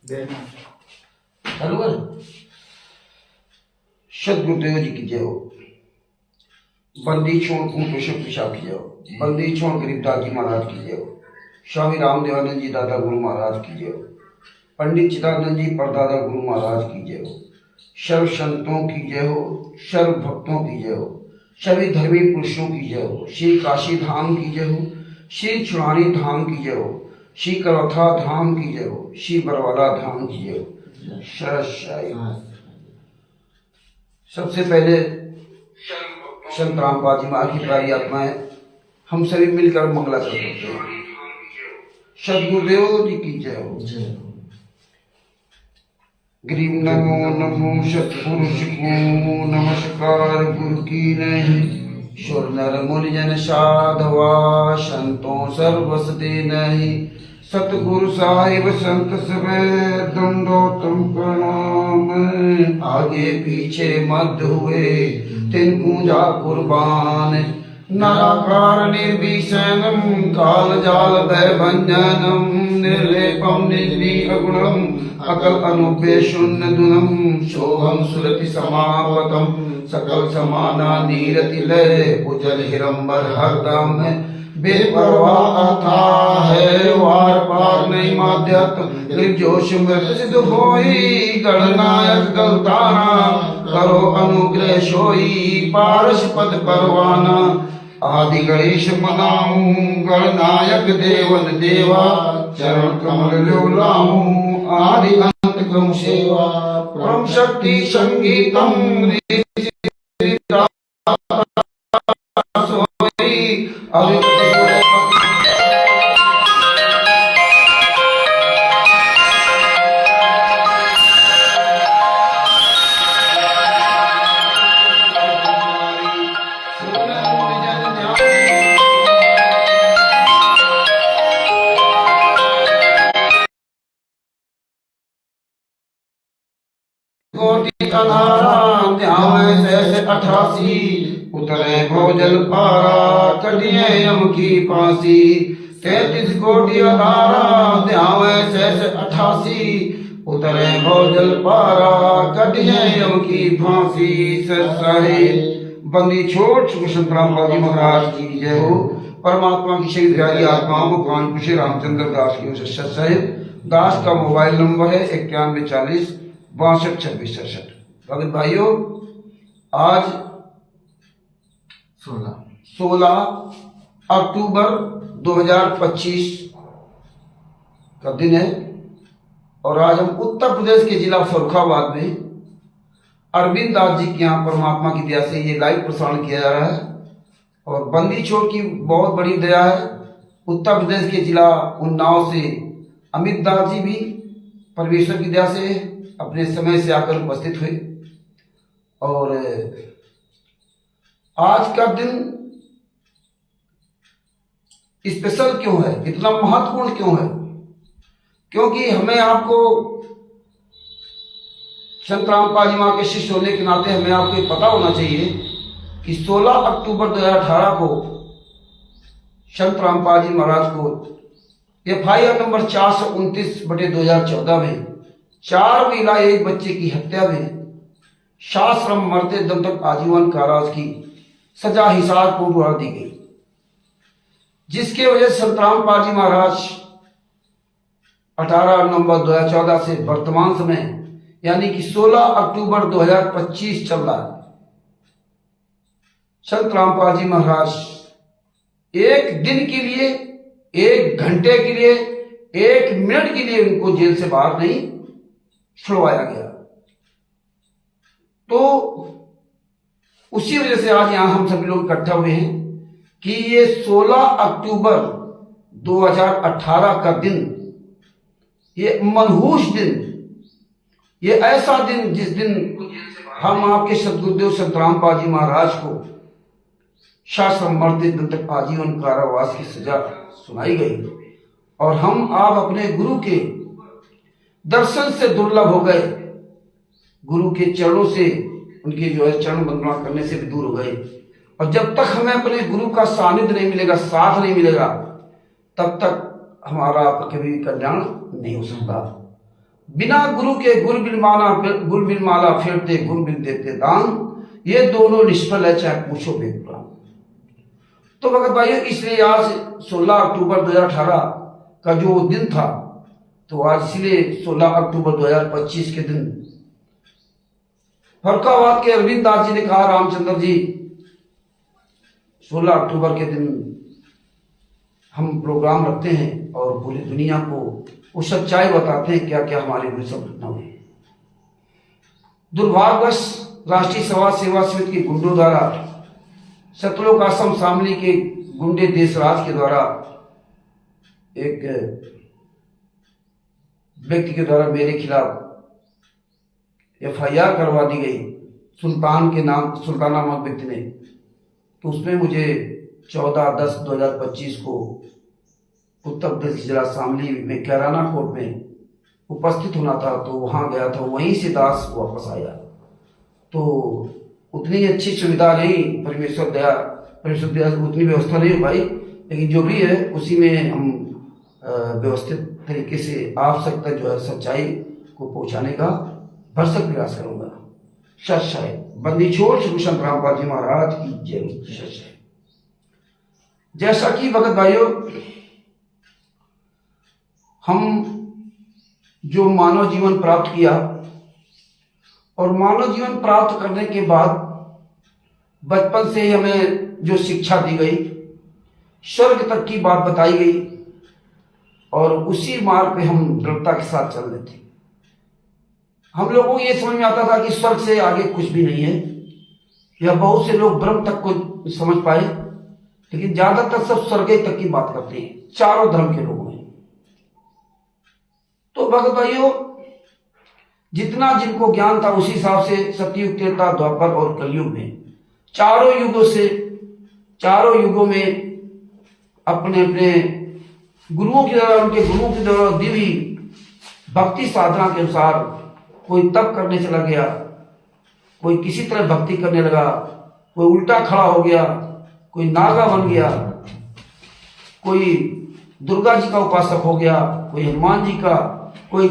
चालू कर। सदगुरुदेव जी की जय हो। बंदी छोड़ कुपोषण पेशाब की जय हो। बंदी छोड़ गरीबदास जी महाराज की जय हो। स्वामी रामदेवानंद जी दादा गुरु महाराज की जय हो। पंडित चिदानंद जी परदादा गुरु महाराज की जय हो। सर्व संतों की जय हो। सर्व भक्तों की जय हो। सभी धर्मी पुरुषों की जय हो। श्री काशी धाम की जय हो। श्री चुरानी धाम की जय हो। श्री करौथा धाम की जय हो। श्री बरवाला धाम की जय हो। सबसे पहले संत रामपाल जी महाराज की प्यारी आत्माएं हम सभी मिलकर मंगला करते हैं। सदगुरुदेव जी की जय हो। गरीब नमो नमो सतपुरुष को नमस्कार गुरु की नहीं। सुर नर मुनि जन साधवा संतों सर्वसते नहीं। सतगुरु साहिब संत सवे दंडोतम प्रणाम। आगे पीछे मध्य हुए तिन पूजा कुर्बान। नराकार निर्विषैनम काल जाल भयभंजनम। निर्लेपम निर्विगुणम अकल अनुपे शून्य दुनम। शोभम सुरति समापतम सकल समाना नीरति लय। उजल हिरंबर हरदम बेपरवाह था है वार पार नहीं माध्यत। निर्जोष मृत सिद्ध होई गणनायक गलताना। करो अनुग्रह सोई पारस पद परवाना। आदि गणेश मनाऊं गणनायक देवन देवा। चरण कमल लोलाऊं आदि अंत क्रम सेवा। परम शक्ति संगीतम उतरे भोजल पारा कटिए यम की फांसी। 33 कोटि अधारा ध्यावे शेष 88। उतरे भोजल पारा कटिए यम की फांसी। बंदी छोड़ संत रामपाल जी महाराज की जय हो। परमात्मा की शहीद प्यारी आत्माओं को कानपुर से रामचंद्र दास की ओर से सत्संग। दास का मोबाइल नंबर है 9140 62 26 67। भगत भाइयों, आज 16 अक्टूबर 2025 का दिन है और आज हम उत्तर प्रदेश के जिला फर्रुखाबाद में अरविंद दास जी के यहाँ परमात्मा की दया से ये लाइव प्रसारण किया जा रहा है। और बंदी छोड़ की बहुत बड़ी दया है। उत्तर प्रदेश के जिला उन्नाव से अमित दास जी भी परमेश्वर की दया से अपने समय से आकर उपस्थित हुए। और आज का दिन स्पेशल क्यों है, इतना महत्वपूर्ण क्यों है? क्योंकि हमें आपको संत रामपाल जी महाराज के शिष्य होने के नाते हमें आपको पता होना चाहिए कि 16 अक्टूबर 2018 को संत रामपाल जी महाराज को FIR नंबर 429/2014 में 4 महिला 1 बच्चे की हत्या में शाश्रम मरते दम तक आजीवन कारावास की सजा हिसार कोर्ट द्वारा दी गई, जिसके वजह से संत रामपाल जी महाराज 18 नवंबर 2014 से वर्तमान समय यानी कि 16 अक्टूबर 2025 चल रहा है। संत रामपाल जी महाराज एक दिन के लिए, 1 घंटे के लिए, 1 मिनट के लिए उनको जेल से बाहर नहीं छुड़वाया गया। तो उसी वजह से आज यहां हम सभी लोग इकट्ठा हुए हैं कि ये 16 अक्टूबर 2018 का दिन, ये मनहूस दिन, ये ऐसा दिन जिस दिन हम आपके सदगुरुदेव संत रामपाल जी महाराज को शाश्रम मरते दम तक आजीवन कारावास की सजा सुनाई गई और हम आप अपने गुरु के दर्शन से दुर्लभ हो गए। गुरु के चरणों से, उनके जो है चरण वंदना करने से भी दूर हो गए। और जब तक हमें अपने गुरु का सानिध्य नहीं मिलेगा, साथ नहीं मिलेगा, तब तक हमारा कभी कल्याण नहीं हो सकता। बिना गुरु के गुर बिन माला फेरते गुर बिन देते दान, ये दोनों निष्फल है चाहे पूछो बेकुरान। तो भगत भाइयों, इसलिए आज 16 अक्टूबर 2018 का जो दिन था, तो आज इसलिए 16 अक्टूबर 2025 के दिन फर्रुखाबाद के अरविंद दास जी ने कहा, रामचंद्र जी 16 अक्टूबर के दिन हम प्रोग्राम रखते हैं और पूरी दुनिया को वो सच्चाई बताते हैं क्या क्या हमारे गुरु सब घटना हुई। दुर्भाग्यवश राष्ट्रीय समाज सेवा समिति के गुंडों द्वारा, सतलोक आश्रम शामली के गुंडे देशराज के द्वारा एक व्यक्ति के द्वारा मेरे खिलाफ FIR करवा दी गई, सुल्तान नामक व्यक्ति ने। तो उसमें मुझे 14/10/2025 को उत्तर प्रदेश जिला शामली में कैराना कोर्ट में उपस्थित होना था, तो वहां गया था, वहीं से दास वापस आया। तो उतनी अच्छी सुविधा नहीं, परमेश्वर दया उतनी व्यवस्था नहीं हो पाई, लेकिन जो भी है उसी में हम व्यवस्थित तरीके से आप तक जो है सच्चाई को पहुंचाने का भरसक प्रयास करूंगा। सच्चाई बंदी छोड़ श्री संतराम पाल जी महाराज की जय। सच्चाई जैसा कि भगत भाइयों, हम जो मानव जीवन प्राप्त किया और मानव जीवन प्राप्त करने के बाद बचपन से ही हमें जो शिक्षा दी गई, स्वर्ग तक की बात बताई गई और उसी मार्ग पे हम दृढ़ता के साथ चल रहे थे। हम लोगों को ये समझ में आता था कि स्वर्ग से आगे कुछ भी नहीं है, या बहुत से लोग ब्रह्म तक को समझ पाए, लेकिन ज्यादातर सब स्वर्ग तक की बात करते हैं चारों धर्म के लोगों में। तो भगत भाइयों, जितना जिनको ज्ञान था उसी हिसाब से सतयुग, त्रेता, द्वापर और कलयुग में चारों युगों में अपने अपने गुरुओं की द्वारा, उनके गुरुओं की द्वारा दी हुई भक्ति साधना के अनुसार कोई तप करने चला गया, कोई किसी तरह भक्ति करने लगा, कोई उल्टा खड़ा हो गया, कोई नागा बन गया, कोई दुर्गा जी का उपासक हो गया, कोई हनुमान जी का, कोई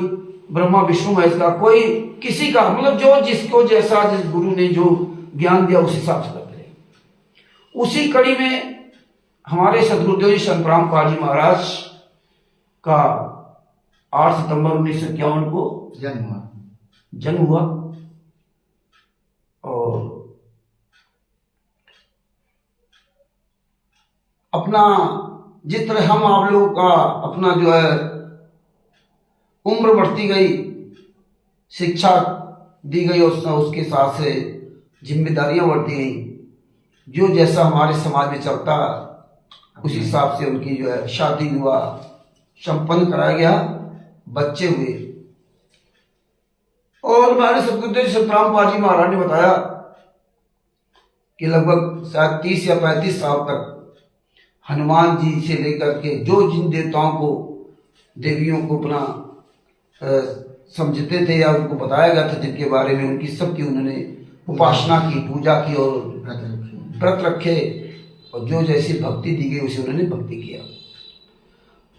ब्रह्मा विष्णु महेश का, कोई किसी का, मतलब जो जिसको जैसा जिस गुरु ने जो ज्ञान दिया उस हिसाब से करते रहे। उसी कड़ी में हमारे सदगुरुदेव संतराम पाल जी महाराज का 8 सितंबर 1951 को जन्म हुआ और अपना जिस तरह हम आप लोगों का अपना जो है उम्र बढ़ती गई, शिक्षा दी गई, उसके साथ से जिम्मेदारियां बढ़ती गई, जो जैसा हमारे समाज में चलता उस हिसाब से उनकी जो है शादी विवाह संपन्न कराया गया, बच्चे हुए। और हमारे सदगुरुदेव संतराम पाल जी महाराज ने बताया कि लगभग शायद 30 या 35 साल तक हनुमान जी से लेकर के जो जिन देवताओं को, देवियों को अपना समझते थे या उनको बताया गया था, जिनके बारे में उनकी सबकी उन्होंने उपासना की, पूजा की और व्रत रखे, और जो जैसी भक्ति दी गई उसे उन्होंने भक्ति किया।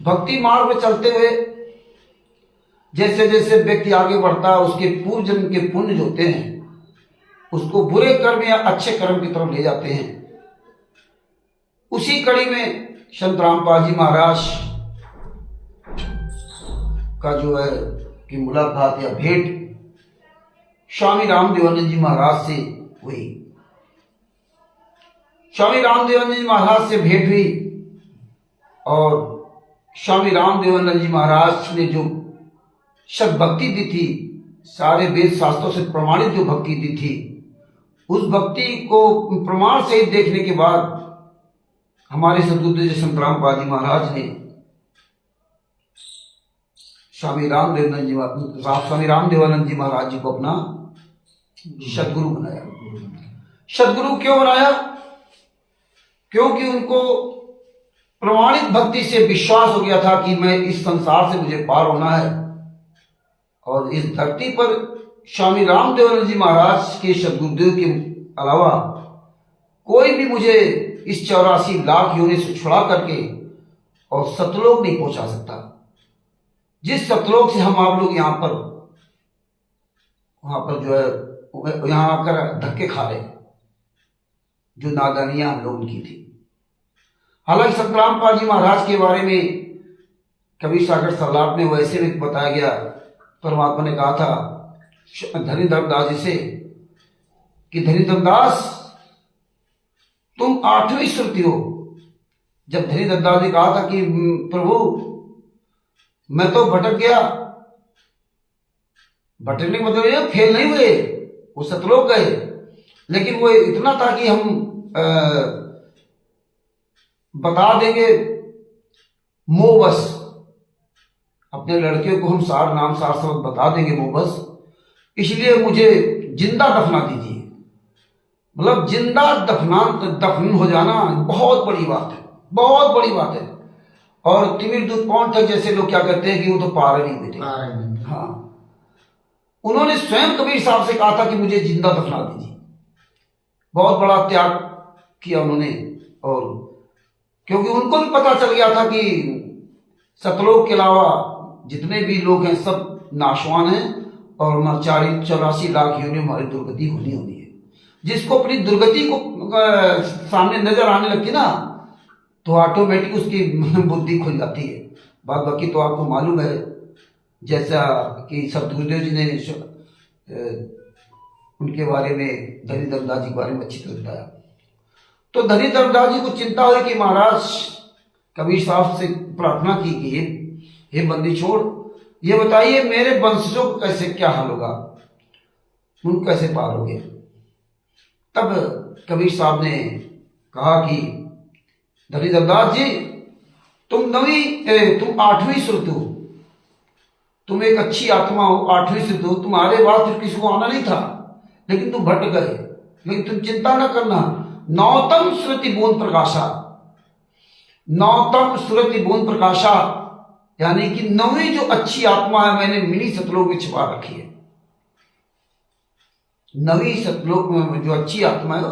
भक्ति मार्ग में चलते हुए जैसे जैसे व्यक्ति आगे बढ़ता है, उसके पूर्व जन्म के पुण्य जो होते हैं उसको बुरे कर्म या अच्छे कर्म की तरफ ले जाते हैं। उसी कड़ी में संतराम पाल जी महाराज का जो है कि मुलाकात या भेंट स्वामी रामदेवानंद जी महाराज से हुई। स्वामी रामदेवानंद जी महाराज से भेंट हुई और स्वामी रामदेवानंद जी महाराज ने जो शब्द भक्ति दी थी, सारे वेद शास्त्रों से प्रमाणित जो भक्ति दी थी, उस भक्ति को प्रमाण सहित देखने के बाद हमारे सदगुरुदेव संतराम पाल जी महाराज ने स्वामी रामदेवानंद जी महाराज जी को अपना सदगुरु बनाया। सदगुरु क्यों बनाया? क्योंकि उनको प्रमाणित भक्ति से विश्वास हो गया था कि मैं इस संसार से मुझे पार होना है, और इस धरती पर स्वामी रामदेवानंद जी महाराज के सदगुरुदेव के अलावा कोई भी मुझे इस 84 लाख योनि से छुड़ा करके और सतलोक नहीं पहुंचा सकता। जिस सतलोक से हम आप लोग यहाँ पर वहां पर जो है यहाँ आकर धक्के खा रहे, जो नादानियां हम लोगों की थी। हालांकि संतराम पाल जी महाराज के बारे में कवि सागर सलाट में वैसे भी बताया गया, परमात्मा ने कहा था धनीधर दास जी से कि धनीधर दास तुम 8वीं श्रुति हो। जब धनीधर दास जी कहा था कि प्रभु मैं तो भटक गया, भटकने का मतलब ये फेल नहीं हुए, वो सतलोक गए, लेकिन वो इतना था कि हम बता देंगे मोबस, अपने लड़के को हम सार नाम सार शब्द बता देंगे मोबस, इसलिए मुझे जिंदा दफना दीजिए। मतलब जिंदा दफन हो जाना बहुत बड़ी बात है, बहुत बड़ी बात है। और तिमिर दूध कौन था, जैसे लोग क्या कहते हैं कि वो तो पार नहीं बेटे। हाँ, उन्होंने स्वयं कबीर साहब से कहा था कि मुझे जिंदा दफना दीजिए। बहुत बड़ा त्याग किया उन्होंने, और क्योंकि उनको भी पता चल गया था कि सतलोक के अलावा जितने भी लोग हैं सब नाशवान हैं और 84 लाख योनि हमारी दुर्गति होनी है। जिसको अपनी दुर्गति को सामने नजर आने लगती ना, तो ऑटोमेटिक उसकी बुद्धि खुल जाती है। बाकी तो आपको मालूम है, जैसा कि सतगुरुदेव जी ने उनके बारे में धनीधर दास जी के बारे में अच्छी तरह बताया। तो धनीधर दास जी को चिंता हुई कि महाराज कबीर साहब से प्रार्थना की कि हे बंदी छोड़, ये बताइए मेरे वंशजों को कैसे क्या हाल होगा, उनको कैसे पार होगे। तब कबीर साहब ने कहा कि धनीधर दास जी तुम 8वीं श्रुति हो, तुम एक अच्छी आत्मा हो, 8वीं श्रुति हो, तुम्हारे बाद फिर किसी को आना नहीं था, लेकिन तुम भटक गए। लेकिन तुम चिंता न करना, 9तम श्रुति बूंद प्रकाशा, 9तम श्रुति बूंद प्रकाशा, यानी कि 9वीं जो अच्छी आत्मा है मैंने मिनी सतलोक में छिपा रखी है। 9वीं सतलोक में जो अच्छी आत्मा है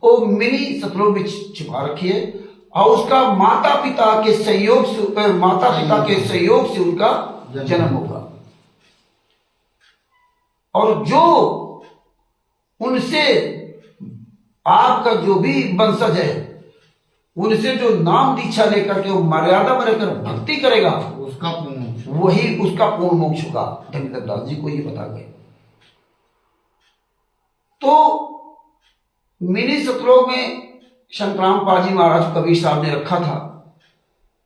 वो मिनी सतलोक में छिपा रखी है, और उसका माता पिता के सहयोग से उनका जन्म होगा। और जो उनसे आपका जो भी वंशज है, उनसे जो नाम दीक्षा लेकर के वो मर्यादा में रहकर भक्ति करेगा, उसका वही उसका पूर्ण मोक्ष होगा। धनीधर दास जी को ये बता गए। तो मिनी सतलोक में संतराम पाल जी महाराज कबीर साहब ने रखा था,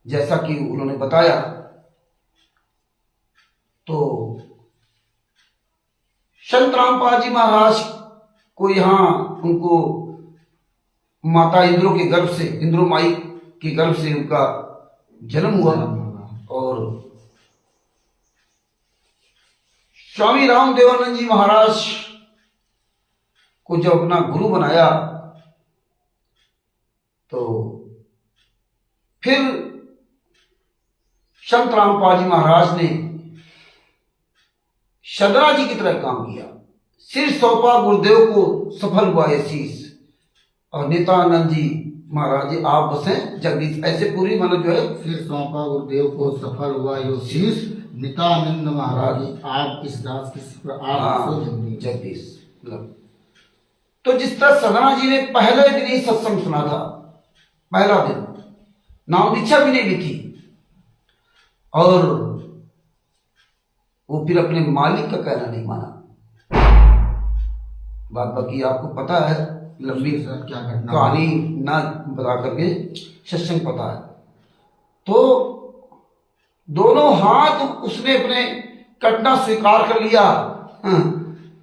जैसा कि उन्होंने बताया। तो संतराम पाल जी महाराज को यहाँ उनको माता इंद्रो के गर्भ से, इंद्रो माई के गर्भ से उनका जन्म हुआ। और स्वामी रामदेवानंद जी महाराज को जब अपना गुरु बनाया, तो फिर संत रामपाल जी महाराज ने सदरा जी की तरह काम किया। सिर सौंपा गुरुदेव को, सफल हुआ ये शीश। और नित्यानंद जी महाराज जी आप बसे जगदीश, ऐसे पूरी मतलब जो है, सिर सौंपा गुरुदेव को, सफल हुआ यो शीश, नित्यानंद महाराज जी आप इस दास की आप जगदीश। मतलब तो जिस तरह सदना जी ने पहले दिन ही सत्संग सुना था, पहला दिन नाम दीक्षा भी नहीं ली थी, और वो फिर अपने मालिक का कहना नहीं माना। बाकी आपको पता है, लंबी क्या कहानी ना बता करके सत्संग पता है। तो दोनों हाथ उसने अपने कटना स्वीकार कर लिया,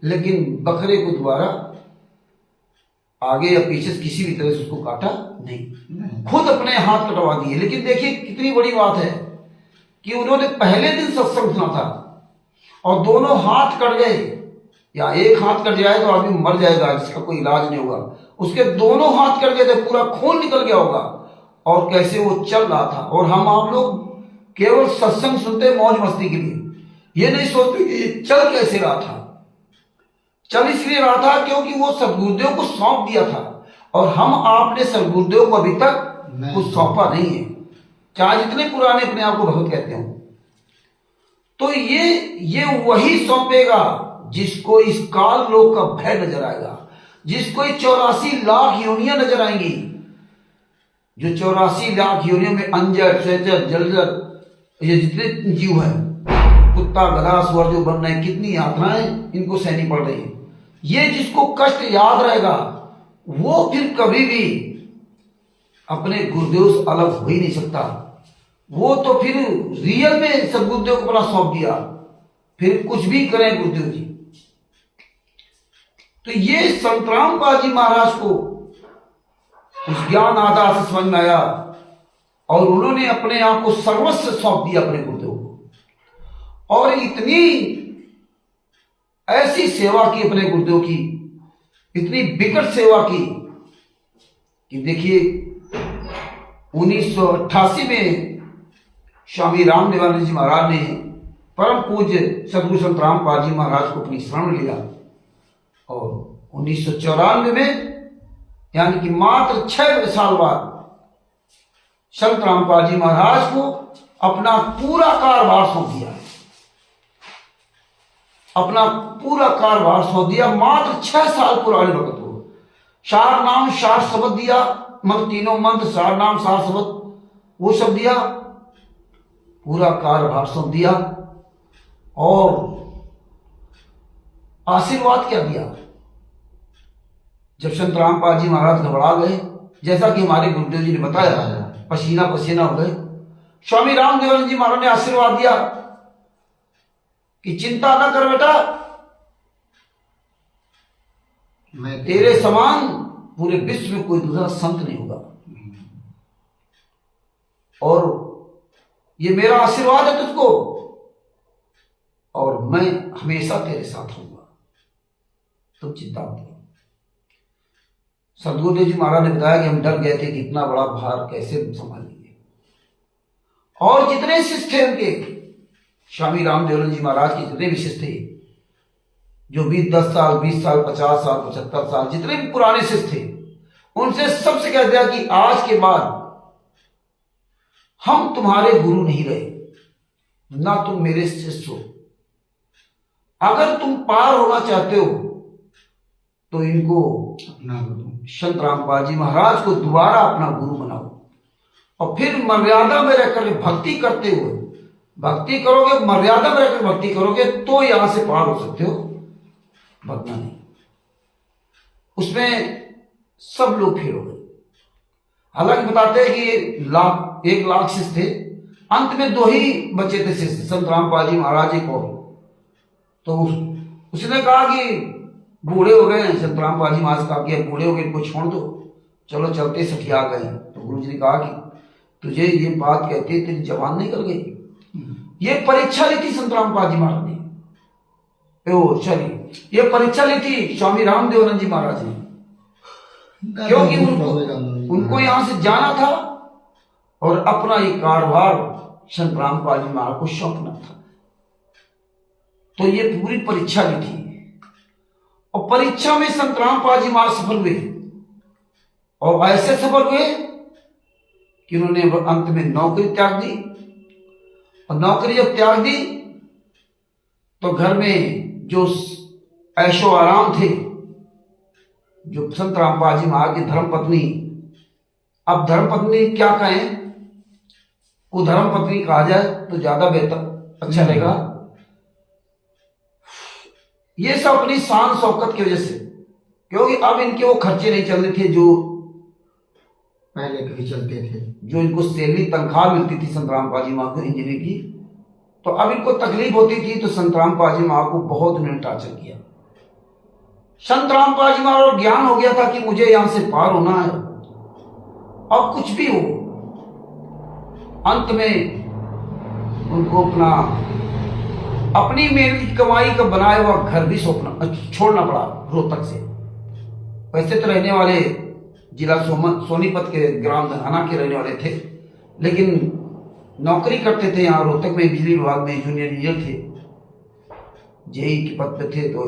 लेकिन बकरे को दोबारा आगे या पीछे से किसी भी तरह से उसको काटा नहीं, खुद अपने हाथ कटवा दिए। लेकिन देखिए कितनी बड़ी बात है कि उन्होंने पहले दिन सत्संग सुना था और दोनों हाथ कट गए, या एक हाथ कट जाए तो आदमी मर जाएगा जिसका कोई इलाज नहीं होगा, उसके दोनों हाथ कट गए थे, पूरा खून निकल गया होगा, और कैसे वो चल रहा था। और हम आप लोग केवल सत्संग सुनते मौज मस्ती के लिए, ये नहीं सोचते कि चल कैसे रहा था। चल इसलिए रहा था क्योंकि वो सदगुरुदेव को सौंप दिया था, और हम आपने सदगुरुदेव को अभी तक कुछ सौंपा नहीं है, चाहे जितने पुराने अपने आप को भगत कहते हो। तो ये वही सौंपेगा जिसको इस काल लोक का भय नजर आएगा, जिसको 84 लाख योनियां नजर आएंगी। जो 84 लाख योनियों में अंजर, चैचर, जलजर, ये जितने जीव है, कुत्ता, गधा, सुअर जो बन रहे हैं, कितनी यातनाएं इनको सहनी पड़ रही है। ये जिसको कष्ट याद रहेगा वो फिर कभी भी अपने गुरुदेव से अलग हो ही नहीं सकता। वो तो फिर रियल में सदगुरुदेव को अपना सौंप दिया, फिर कुछ भी करें गुरुदेव जी। तो ये संतराम पाल जी महाराज को उस ज्ञान आधार से समझ में आया और उन्होंने अपने आप को सर्वस्व सौंप दिया अपने गुरुदेव को, और इतनी ऐसी सेवा की अपने गुरुदेव की, इतनी विकट सेवा की कि देखिए 1988 में स्वामी रामदेवानंद जी महाराज ने परम पूज्य सदगुरु संतराम पाल जी महाराज को अपनी शरण लिया, और 1994 में यानी कि मात्र 6 साल बाद संतराम पाल जी महाराज को अपना पूरा कारभार सौंप दिया, अपना पूरा कारभार सौंप दिया। मात्र 6 साल पुराने वक्त को सार नाम सार शब्द दिया, मंत्र, तीनों मंत्र, सार नाम सार शब्द वो सब दिया, पूरा कारभार सौंप दिया। और आशीर्वाद क्या दिया? जब संत रामपाल जी महाराज घबरा गए, जैसा कि हमारे गुरुदेव जी ने बताया, पसीना पसीना हो गए, स्वामी रामदेवानंद जी महाराज ने आशीर्वाद दिया कि चिंता न कर बेटा, मैं तेरे समान पूरे विश्व में कोई दूसरा संत नहीं होगा, और ये मेरा आशीर्वाद है तुझको, और मैं हमेशा तेरे साथ रहूंगा, तुम चिंता मत करो। सदगुरुदेव जी महाराज ने बताया कि हम डर गए थे कि इतना बड़ा भार कैसे संभालेंगे, और जितने शिष्य थे उनके, स्वामी रामदेवानंद जी महाराज के जितने भी शिष्य थे, जो भी 10 साल, 20 साल, 50 साल, 75 साल, जितने भी पुराने शिष्य थे, उनसे सबसे कह दिया कि आज के बाद हम तुम्हारे गुरु नहीं रहे, ना तुम मेरे शिष्य हो। अगर तुम पार होना चाहते हो तो इनको अपना गुरु संत रामपाल जी महाराज को दोबारा अपना गुरु बनाओ, और फिर मर्यादा में रहकर भक्ति करते हुए, भक्ति करोगे, मर्यादा में रहकर भक्ति करोगे तो यहां से पार हो सकते हो, भगना नहीं। उसमें सब लोग फेल हो गए। हालांकि बताते हैं कि 1 लाख शिष्य थे, अंत में 2 ही बचे थे शिष्य, संत रामपाल जी महाराज एक और। तो उसने कहा कि बूढ़े हो गए, संत रामपाल जी महाराज कहा कि बूढ़े हो गए, इनको छोड़ दो, चलो चलते सठिया गए। तो गुरु जी ने कहा कि तुझे ये बात कहती है, तेरी जबान नहीं कर गई। ये परीक्षा ली थी संत रामपाल जी महाराज ने, ये परीक्षा ली थी स्वामी रामदेवानंद जी महाराज ने, क्योंकि उनको यहां से जाना था और अपना ये कारभार संत रामपाल जी महाराज को सौंपना था। तो ये पूरी परीक्षा ली थी, और परीक्षा में संत रामपाल जी महाराज सफल हुए, और ऐसे सफल हुए कि उन्होंने अंत में नौकरी त्याग दी, और नौकरी जब त्याग दी तो घर में जो ऐशो आराम थे, जो संत रामपाल जी महाराज की धर्मपत्नी, अब धर्मपत्नी क्या कहें, वो धर्मपत्नी कहा जाए तो ज्यादा बेहतर अच्छा रहेगा। ये सब अपनी शान शौकत की वजह से, क्योंकि अब इनके वो खर्चे नहीं चल रहे थे जो पहले कभी चलते थे, जो इनको सैलरी तनख्वाह मिलती थी संत रामपाल जी महाराज को इंजीनियर की, तो अब इनको तकलीफ होती थी। तो संत रामपाल जी महाराज को बहुत उन्होंने टार्चर किया। संत रामपाल जी महाराज को ज्ञान हो गया था कि मुझे यहां से पार होना है, अब कुछ भी हो। अंत में उनको अपनी मेहनत की कमाई का बनाया हुआ घर भी छोड़ना पड़ा रोहतक से। वैसे तो रहने वाले जिला सोनीपत के ग्राम धनाना के रहने वाले थे, लेकिन नौकरी करते थे यहाँ रोहतक में बिजली विभाग में, जूनियर इंजीनियर थे, जेई के पद पे थे। तो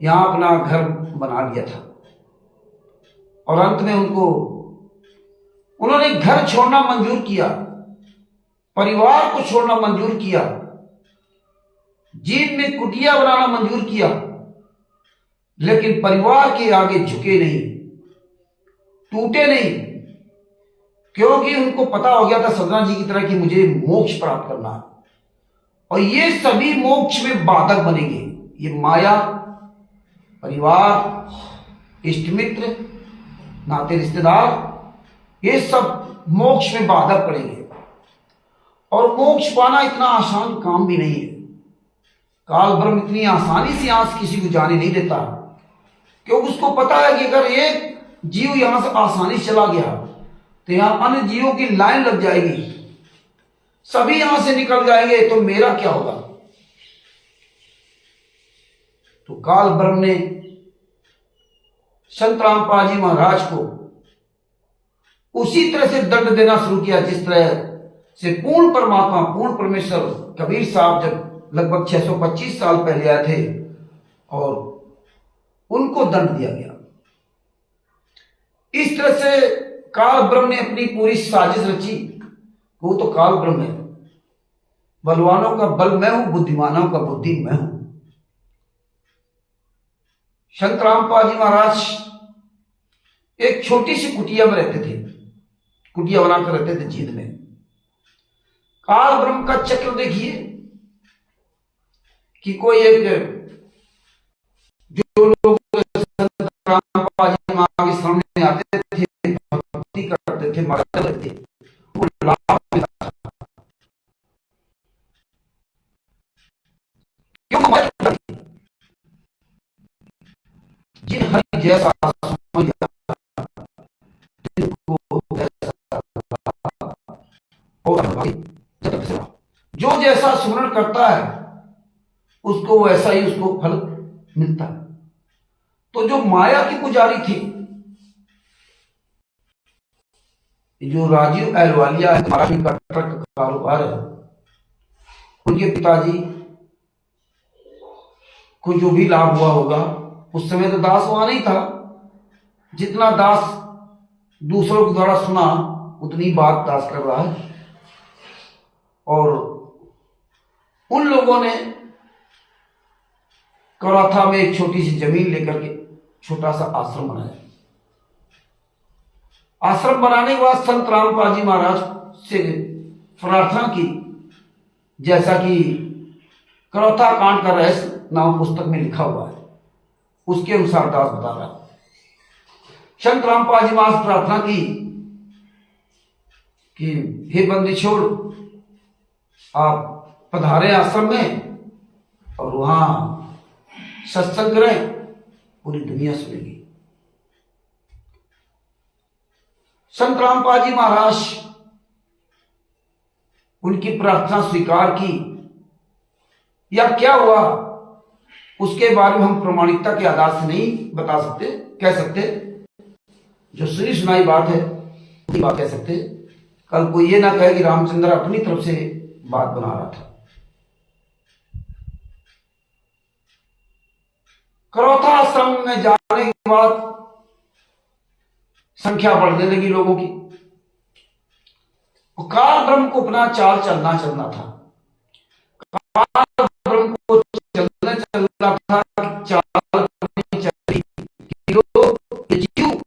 यहाँ अपना घर बना लिया था, और अंत में उन्होंने घर छोड़ना मंजूर किया, परिवार को छोड़ना मंजूर किया, जीन ने कुटिया बनाना मंजूर किया, लेकिन परिवार के आगे झुके नहीं, टूटे नहीं, क्योंकि उनको पता हो गया था सदना जी की तरह कि मुझे मोक्ष प्राप्त करना है और ये सभी मोक्ष में बाधक बनेंगे। ये माया, परिवार, इष्ट मित्र, नाते रिश्तेदार, ये सब मोक्ष में बाधक पड़ेंगे। और मोक्ष पाना इतना आसान काम भी नहीं है। काल ब्रह्म इतनी आसानी से यहां से किसी को जाने नहीं देता, क्योंकि उसको पता है कि अगर एक जीव यहां से आसानी से चला गया तो यहां अन्य जीवों की लाइन लग जाएगी, सभी यहां से निकल जाएंगे, तो मेरा क्या होगा। तो काल ब्रह्म ने संत रामपाल जी महाराज को उसी तरह से दंड देना शुरू किया जिस तरह से पूर्ण परमात्मा, पूर्ण परमेश्वर कबीर साहब जब लगभग 625 साल पहले आए थे और उनको दंड दिया गया। इस तरह से काल ब्रह्म ने अपनी पूरी साजिश रची। वो तो काल ब्रह्म है, बलवानों का बल मैं हूं, बुद्धिमानों का बुद्धि मैं हूं। संत रामपाल जी महाराज एक छोटी सी कुटिया में रहते थे, कुटिया बनाकर रहते थे जींद में। काल ब्रह्म का चक्र देखिए कि कोई एक जो लोग संत रामपाल जी महाराज के सामने आते थे, भक्ति करते थे, मारते थे, वो लाभ मिलता था। क्यों जिन हरि जैसा जो जैसा स्मरण करता है उसको वैसा ही उसको फल मिलता है। तो जो माया की पुजारी थी, जो राजीव अहलवालिया है, महाराष्ट्र का ट्रक का कारोबार है, उनके पिताजी को जो भी लाभ हुआ होगा, उस समय तो दास वहां नहीं था, जितना दास दूसरों के द्वारा सुना उतनी बात दास कर रहा है। और उन लोगों ने करौथा में एक छोटी सी जमीन लेकर के छोटा सा आश्रम बनाया। आश्रम बनाने के बाद संत रामपाल जी महाराज से प्रार्थना की, जैसा कि करौथा कांड का रहस्य नाम पुस्तक में लिखा हुआ है, उसके अनुसार दास बता रहा है। संत रामपाल जी महाराज प्रार्थना की कि हे बंदी छोड़, आप पधारे आश्रम में और वहां सत्संग करें, पूरी दुनिया सुनेगी। संत रामपाल जी महाराज उनकी प्रार्थना स्वीकार की, या क्या हुआ उसके बारे में हम प्रमाणिकता के आधार से नहीं बता सकते, कह सकते, जो सुनी सुनाई बात है वही बात कह सकते। कल कोई ये ना कहे कि रामचंद्र अपनी तरफ से बात बना रहा था। करौथा आश्रम में जाने के बाद संख्या बढ़ने लगी लोगों की। काल ब्रह्म को अपना चाल चलना था। काल ब्रह्म को चलना था, चाल चली कि लोग जीव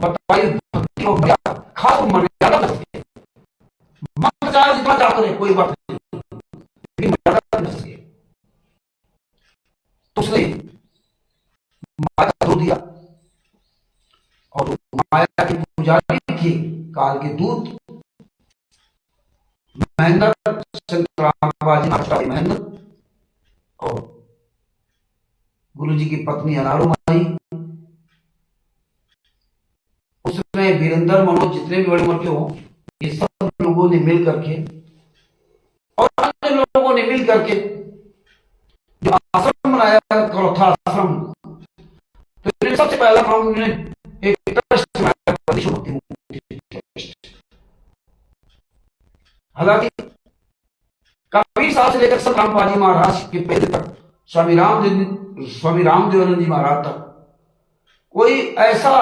बताइए भक्ति को खास मर्यादा रखते, मत चाहे जितना चाह करे कोई बात नहीं, मर्यादा रख सके। तो उसने माया धो दिया और माया के पुजारी थे काल के दूत महेंद्र, संत रामपाल जी महाराज महेंद्र और गुरु जी की पत्नी अनारो माई, उसमें वीरेंद्र मनोज, जितने भी बड़े उम्र के हो, ये सब लोगों ने मिल करके और अन्य लोगों ने मिल करके जो आश्रम बनाया करौथा आश्रम, तो सबसे पहला काम उन्होंने एक ट्रस्ट बनाया। हालांकि कबीर साहब से लेकर संत रामपाल जी महाराज के पेड़ तक, स्वामी रामदेवानंद जी महाराज तक कोई ऐसा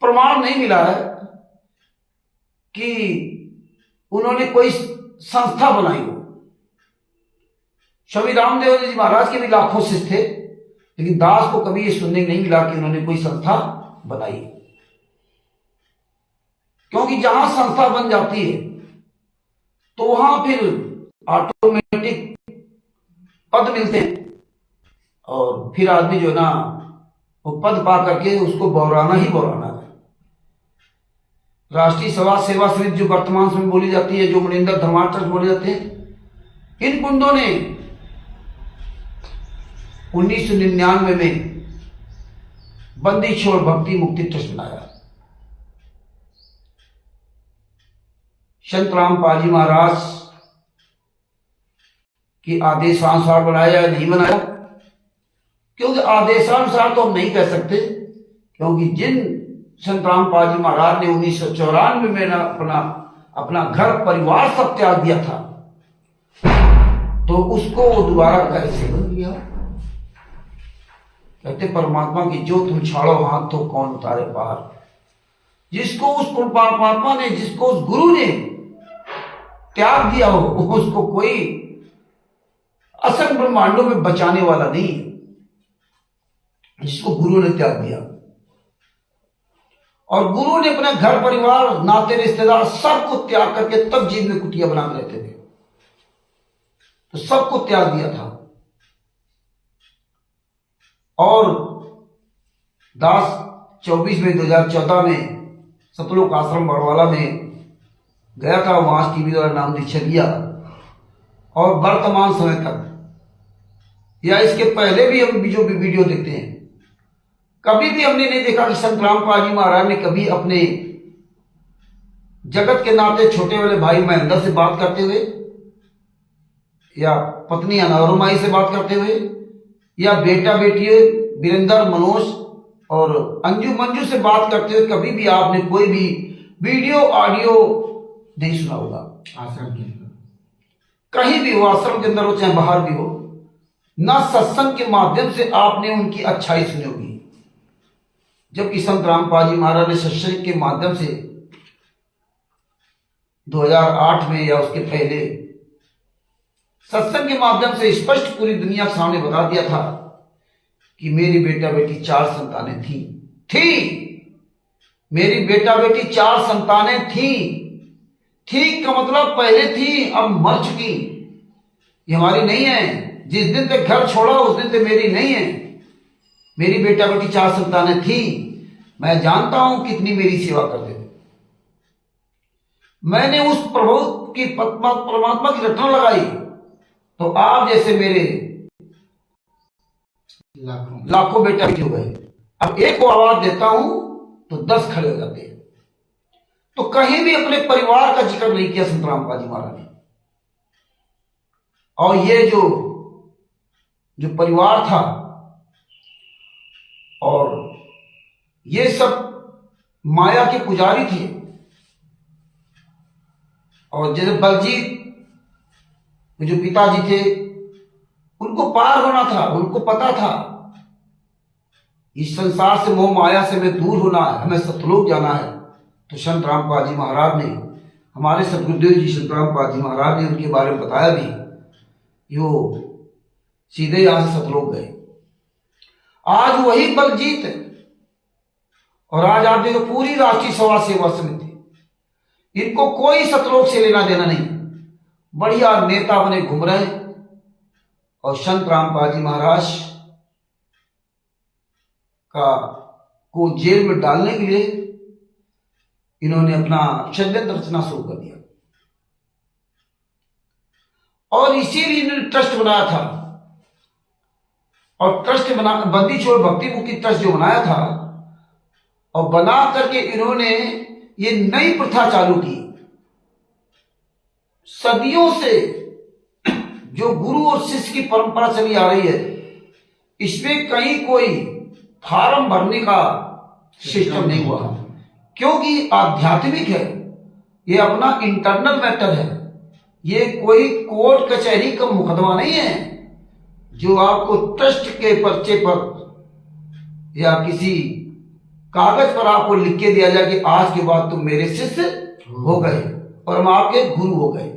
प्रमाण नहीं मिला है कि उन्होंने कोई संस्था बनाई हो। स्वामी रामदेव जी महाराज के भी लाखों शिष्य थे, लेकिन दास को कभी ये सुनने नहीं मिला कि उन्होंने कोई संस्था बनाई। क्योंकि जहां संस्था बन जाती है तो वहां फिर ऑटोमेटिक पद मिलते हैं, और फिर आदमी जो ना वो पद पा करके उसको बौराना ही बौराना है। राष्ट्रीय समाज सेवा समिति जो वर्तमान समय बोली जाती है, जो मनिंदर धर्मार्थ ट्रस्ट बोले जाते हैं, इन कुंडों ने 1999 में बंदी छोड़ भक्ति मुक्ति ट्रस्ट बनाया। संत रामपाल जी महाराज के आदेशानुसार बनाया या नहीं बनाया, क्योंकि आदेशानुसार तो हम नहीं कह सकते, क्योंकि जिन संत रामपाल जी महाराज ने 1994 में अपना घर परिवार सब त्याग दिया था, तो उसको दोबारा कैसे बन गया? कहते परमात्मा की जो तुम छाड़ो हाथ तो कौन उतारे पार। जिसको उस परमात्मा ने, जिसको उस गुरु ने त्याग दिया हो, उसको कोई असंख्य ब्रह्मांडों में बचाने वाला नहीं है। जिसको गुरु ने त्याग दिया, और गुरु ने अपने घर परिवार नाते रिश्तेदार सबको त्याग करके तब जीव में कुटिया बना के रहते थे, तो सबको त्याग दिया था। और दास 2014 में सतलोक आश्रम बड़वाला में गया था, वहां टीवी द्वारा नाम दीक्षा लिया, और वर्तमान समय तक या इसके पहले भी हम जो भी वीडियो देखते हैं, कभी भी हमने नहीं देखा कि संत रामपाल जी महाराज ने कभी अपने जगत के नाते छोटे वाले भाई महेंद्र से बात करते हुए, या पत्नी अनौरमाई से बात करते हुए, या बेटा बेटी वीरेंद्र मनोज और अंजू मंजू से बात करते हुए कभी भी आपने कोई भी वीडियो ऑडियो नहीं सुना होगा। आश्रम के अंदर कहीं भी हो, आश्रम के अंदर हो चाहे बाहर भी हो, ना सत्संग के माध्यम से आपने उनकी अच्छाई सुनी होगी। जबकि संत रामपाल जी महाराज ने सत्संग के माध्यम से 2008 में या उसके पहले सत्संग के माध्यम से स्पष्ट पूरी दुनिया के सामने बता दिया था कि मेरी बेटा बेटी 4 संतानें थी। मेरी बेटा बेटी 4 संतानें थी का मतलब पहले थी, अब मर चुकी। ये हमारी नहीं है। जिस दिन तक घर छोड़ा उस दिन तक मेरी नहीं है। मेरी बेटा बेटी 4 संतानें थी। मैं जानता हूं कितनी मेरी सेवा करते थे। मैंने उस प्रभु की परमात्मा की रटना लगाई, तो आप जैसे मेरे लाखों बेटा बेटी हो गए। अब एक को आवाज देता हूं तो 10 खड़े हो जाते हैं। तो कहीं भी अपने परिवार का जिक्र नहीं किया संत रामपाल जी महाराज ने। और ये जो परिवार था, और ये सब माया के पुजारी थे। और जैसे बलजीत जो पिताजी थे, उनको पार होना था, उनको पता था इस संसार से, मोह माया से हमें दूर होना है, हमें सतलोक जाना है। तो संत रामपाल जी महाराज ने, हमारे सतगुरुदेव जी संत रामपाल जी महाराज ने उनके बारे में बताया भी, यो सीधे यहां से सतलोक गए। आज वही बलजीत है। और आज आप देखो पूरी राष्ट्रीय समाज सेवा समिति, इनको कोई सतलोक से लेना देना नहीं, बढ़िया नेता बने घूम रहे। और संत रामपाल जी महाराज को जेल में डालने के लिए इन्होंने अपना षड्यंत्र रचना शुरू कर दिया। और इसीलिए इन्होंने ट्रस्ट बनाया था। और ट्रस्ट बंदी छोड़ भक्ति मुक्ति ट्रस्ट जो बनाया था, और बना करके इन्होंने ये नई प्रथा चालू की। सदियों से जो गुरु और शिष्य की परंपरा चली आ रही है, इसमें कहीं कोई फार्म भरने का सिस्टम नहीं हुआ, क्योंकि आध्यात्मिक है। ये अपना इंटरनल मैटर है। ये कोई कोर्ट कचहरी का मुकदमा नहीं है जो आपको ट्रस्ट के पर्चे पर या किसी कागज पर आपको लिख के दिया जाए कि आज के बाद तुम मेरे शिष्य हो गए और हम आपके गुरु हो गए।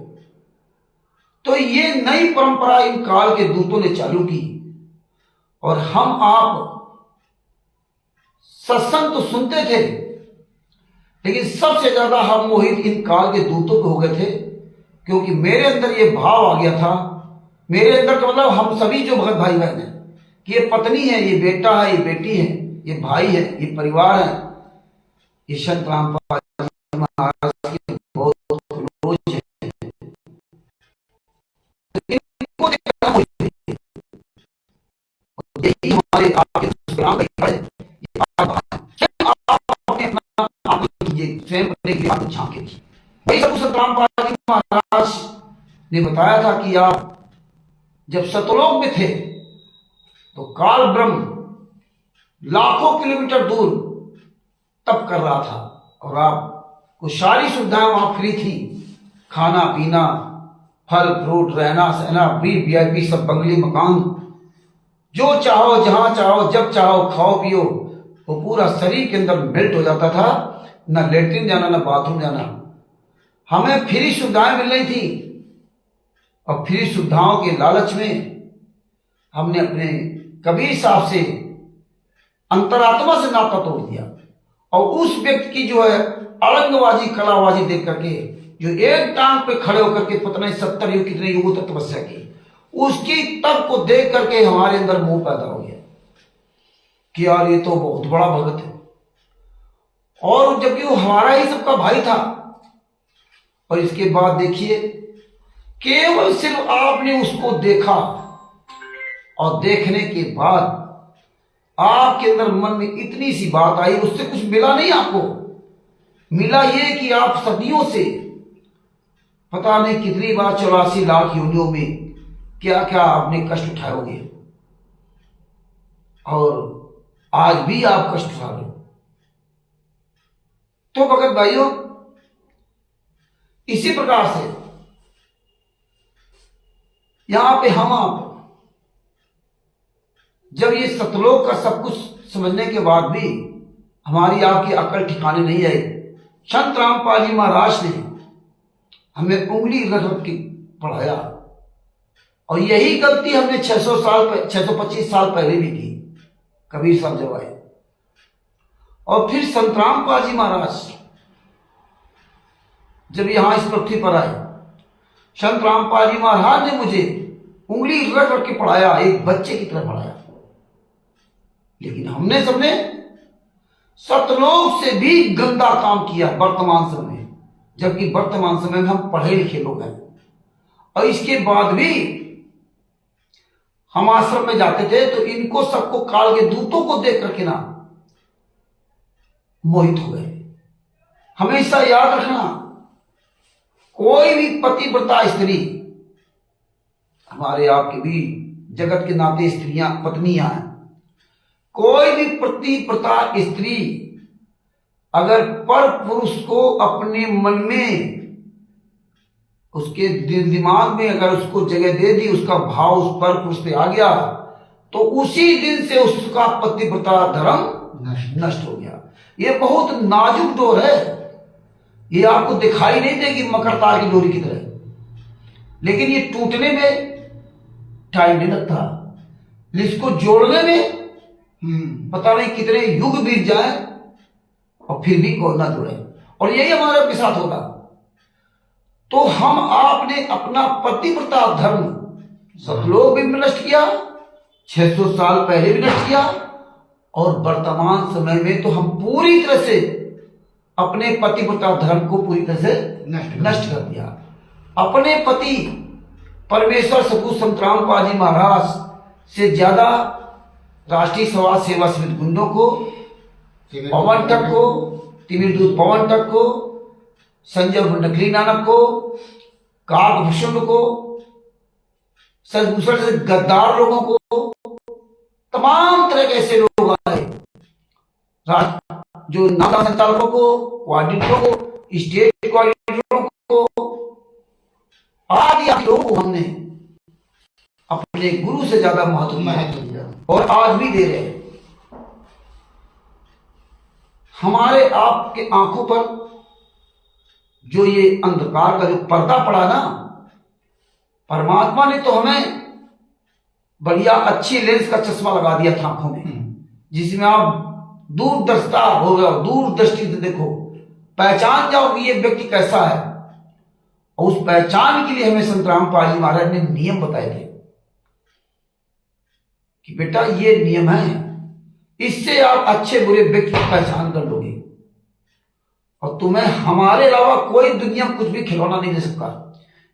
तो ये नई परंपरा इन काल के दूतों ने चालू की और हम आप सत्संग तो सुनते थे, लेकिन सबसे ज्यादा हम मोहित इन काल के दूतों पे हो गए थे, क्योंकि मेरे अंदर ये भाव आ गया था, मेरे अंदर का मतलब हम सभी जो भगत भाई बहन हैं कि ये पत्नी है, ये बेटा है, ये बेटी है, ये भाई है, ये परिवार है, ये संत रामपाल महाराज के बहुत क्लोज है। इनको देखना मुझे, यही हमारे आपके संग्राम का है। स्वयं अपने गिरफ्तार झांके थी। वही सब संत रामपाल जी महाराज ने बताया था कि आप जब सतलोक में थे तो काल ब्रह्म लाखों किलोमीटर दूर तप कर रहा था और आपको सारी सुविधाएं वहां फ्री थी, खाना पीना, फल फ्रूट, रहना सहना, VIP सब बंगले मकान, जो चाहो जहां चाहो जब चाहो खाओ पियो। वो पूरा शरीर के अंदर मेल्ट हो जाता था, ना लेटरिन जाना ना बाथरूम जाना। हमें फ्री सुविधाएं मिल रही थी और फ्री सुविधाओं के लालच में हमने अपने कबीर साहब से अंतरात्मा से नाता तोड़ दिया और उस व्यक्ति की जो है अड़ंगबाजी कलाबाजी देख करके, जो एक टांग पे खड़े होकर के पता नहीं 70 युग कितने युगों तक तपस्या की, उसकी तप को देख करके हमारे अंदर मोह पैदा हो गया कि यार ये तो बहुत बड़ा भगत है। और जबकि वो हमारा ही सबका भाई था। और इसके बाद देखिए, केवल सिर्फ आपने उसको देखा और देखने के बाद आपके अंदर मन में इतनी सी बात आई, उससे कुछ मिला नहीं आपको, मिला ये कि आप सदियों से पता नहीं कितनी बार 84 लाख योनियों में क्या क्या आपने कष्ट उठाए होंगे और आज भी आप कष्ट उठा रहे हो। तो भगत भाइयों, इसी प्रकार से यहां पे हम आप जब ये सतलोक का सब कुछ समझने के बाद भी हमारी आपकी अकल ठिकाने नहीं आई, संत रामपाल जी महाराज ने हमें उंगली रख रख के पढ़ाया और यही गलती हमने 625 साल पहले भी की। कबीर साहब जब आए और फिर संत रामपाल जी महाराज जब यहां इस पृथ्वी पर आए, संत रामपाल जी महाराज ने मुझे उंगली रख रख के पढ़ाया, एक बच्चे की तरह पढ़ाया। लेकिन हमने सबने सतलोक से भी गंदा काम किया वर्तमान समय, जबकि वर्तमान समय में हम पढ़े लिखे लोग हैं। और इसके बाद भी हम आश्रम में जाते थे तो इनको सबको काल के दूतों को देख करके ना मोहित हो गए। हमेशा याद रखना, कोई भी पतिव्रता स्त्री, हमारे आपके भी जगत के नाते स्त्रियां पत्नियां हैं, कोई भी पतिव्रता स्त्री अगर पर पुरुष को अपने मन में, उसके दिल दिमाग में अगर उसको जगह दे दी, उसका भाव उस पर पुरुष पे आ गया, तो उसी दिन से उसका पतिव्रता धर्म नष्ट हो गया। ये बहुत नाजुक डोर है, ये आपको दिखाई नहीं देगी मकर तार की डोरी की तरह, लेकिन ये टूटने में टाइम नहीं लगता, इसको जोड़ने में पता नहीं कितने युग बीत जाए और फिर भी कोई ना जुड़े। और यही हमारे के साथ होगा। तो हम आपने अपना पतिव्रता धर्म सतलोक भी नष्ट किया, 600 साल पहले भी नष्ट किया, और वर्तमान समय में तो हम पूरी तरह से अपने पतिव्रता धर्म को पूरी तरह से नष्ट कर दिया। अपने पति परमेश्वर सतगुरु संत रामपाल जी महाराज से ज्यादा राष्ट्रीय समाज सेवा समिति गुंडों को, पवन टक को, तिमिर दूत पवन टक को, संजय नकली नानक को, काकभूषण को, सदभूषण से गद्दार लोगों को, तमाम तरह के ऐसे लोग आए, जो नाला संचालकों को, कोऑर्डिनेटरों को, स्टेट कोऑर्डिनेटरों को, आदि लोगों को हमने अपने गुरु से ज्यादा महत्व दिया और आज भी दे रहे हैं। हमारे आपके आंखों पर जो ये अंधकार का जो पर्दा पड़ा ना, परमात्मा ने तो हमें बढ़िया अच्छी लेंस का चश्मा लगा दिया था आंखों में, जिसमें आप दूरदर्शिता हो गया, दूरदृष्टि से देखो, पहचान जाओ कि ये व्यक्ति कैसा है। और उस पहचान के लिए हमें संत रामपाल जी महाराज ने नियम बताए थे कि बेटा ये नियम है, इससे आप अच्छे बुरे व्यक्ति की पहचान कर लोगे और तुम्हें हमारे अलावा कोई दुनिया में कुछ भी खिलौना नहीं दे सकता।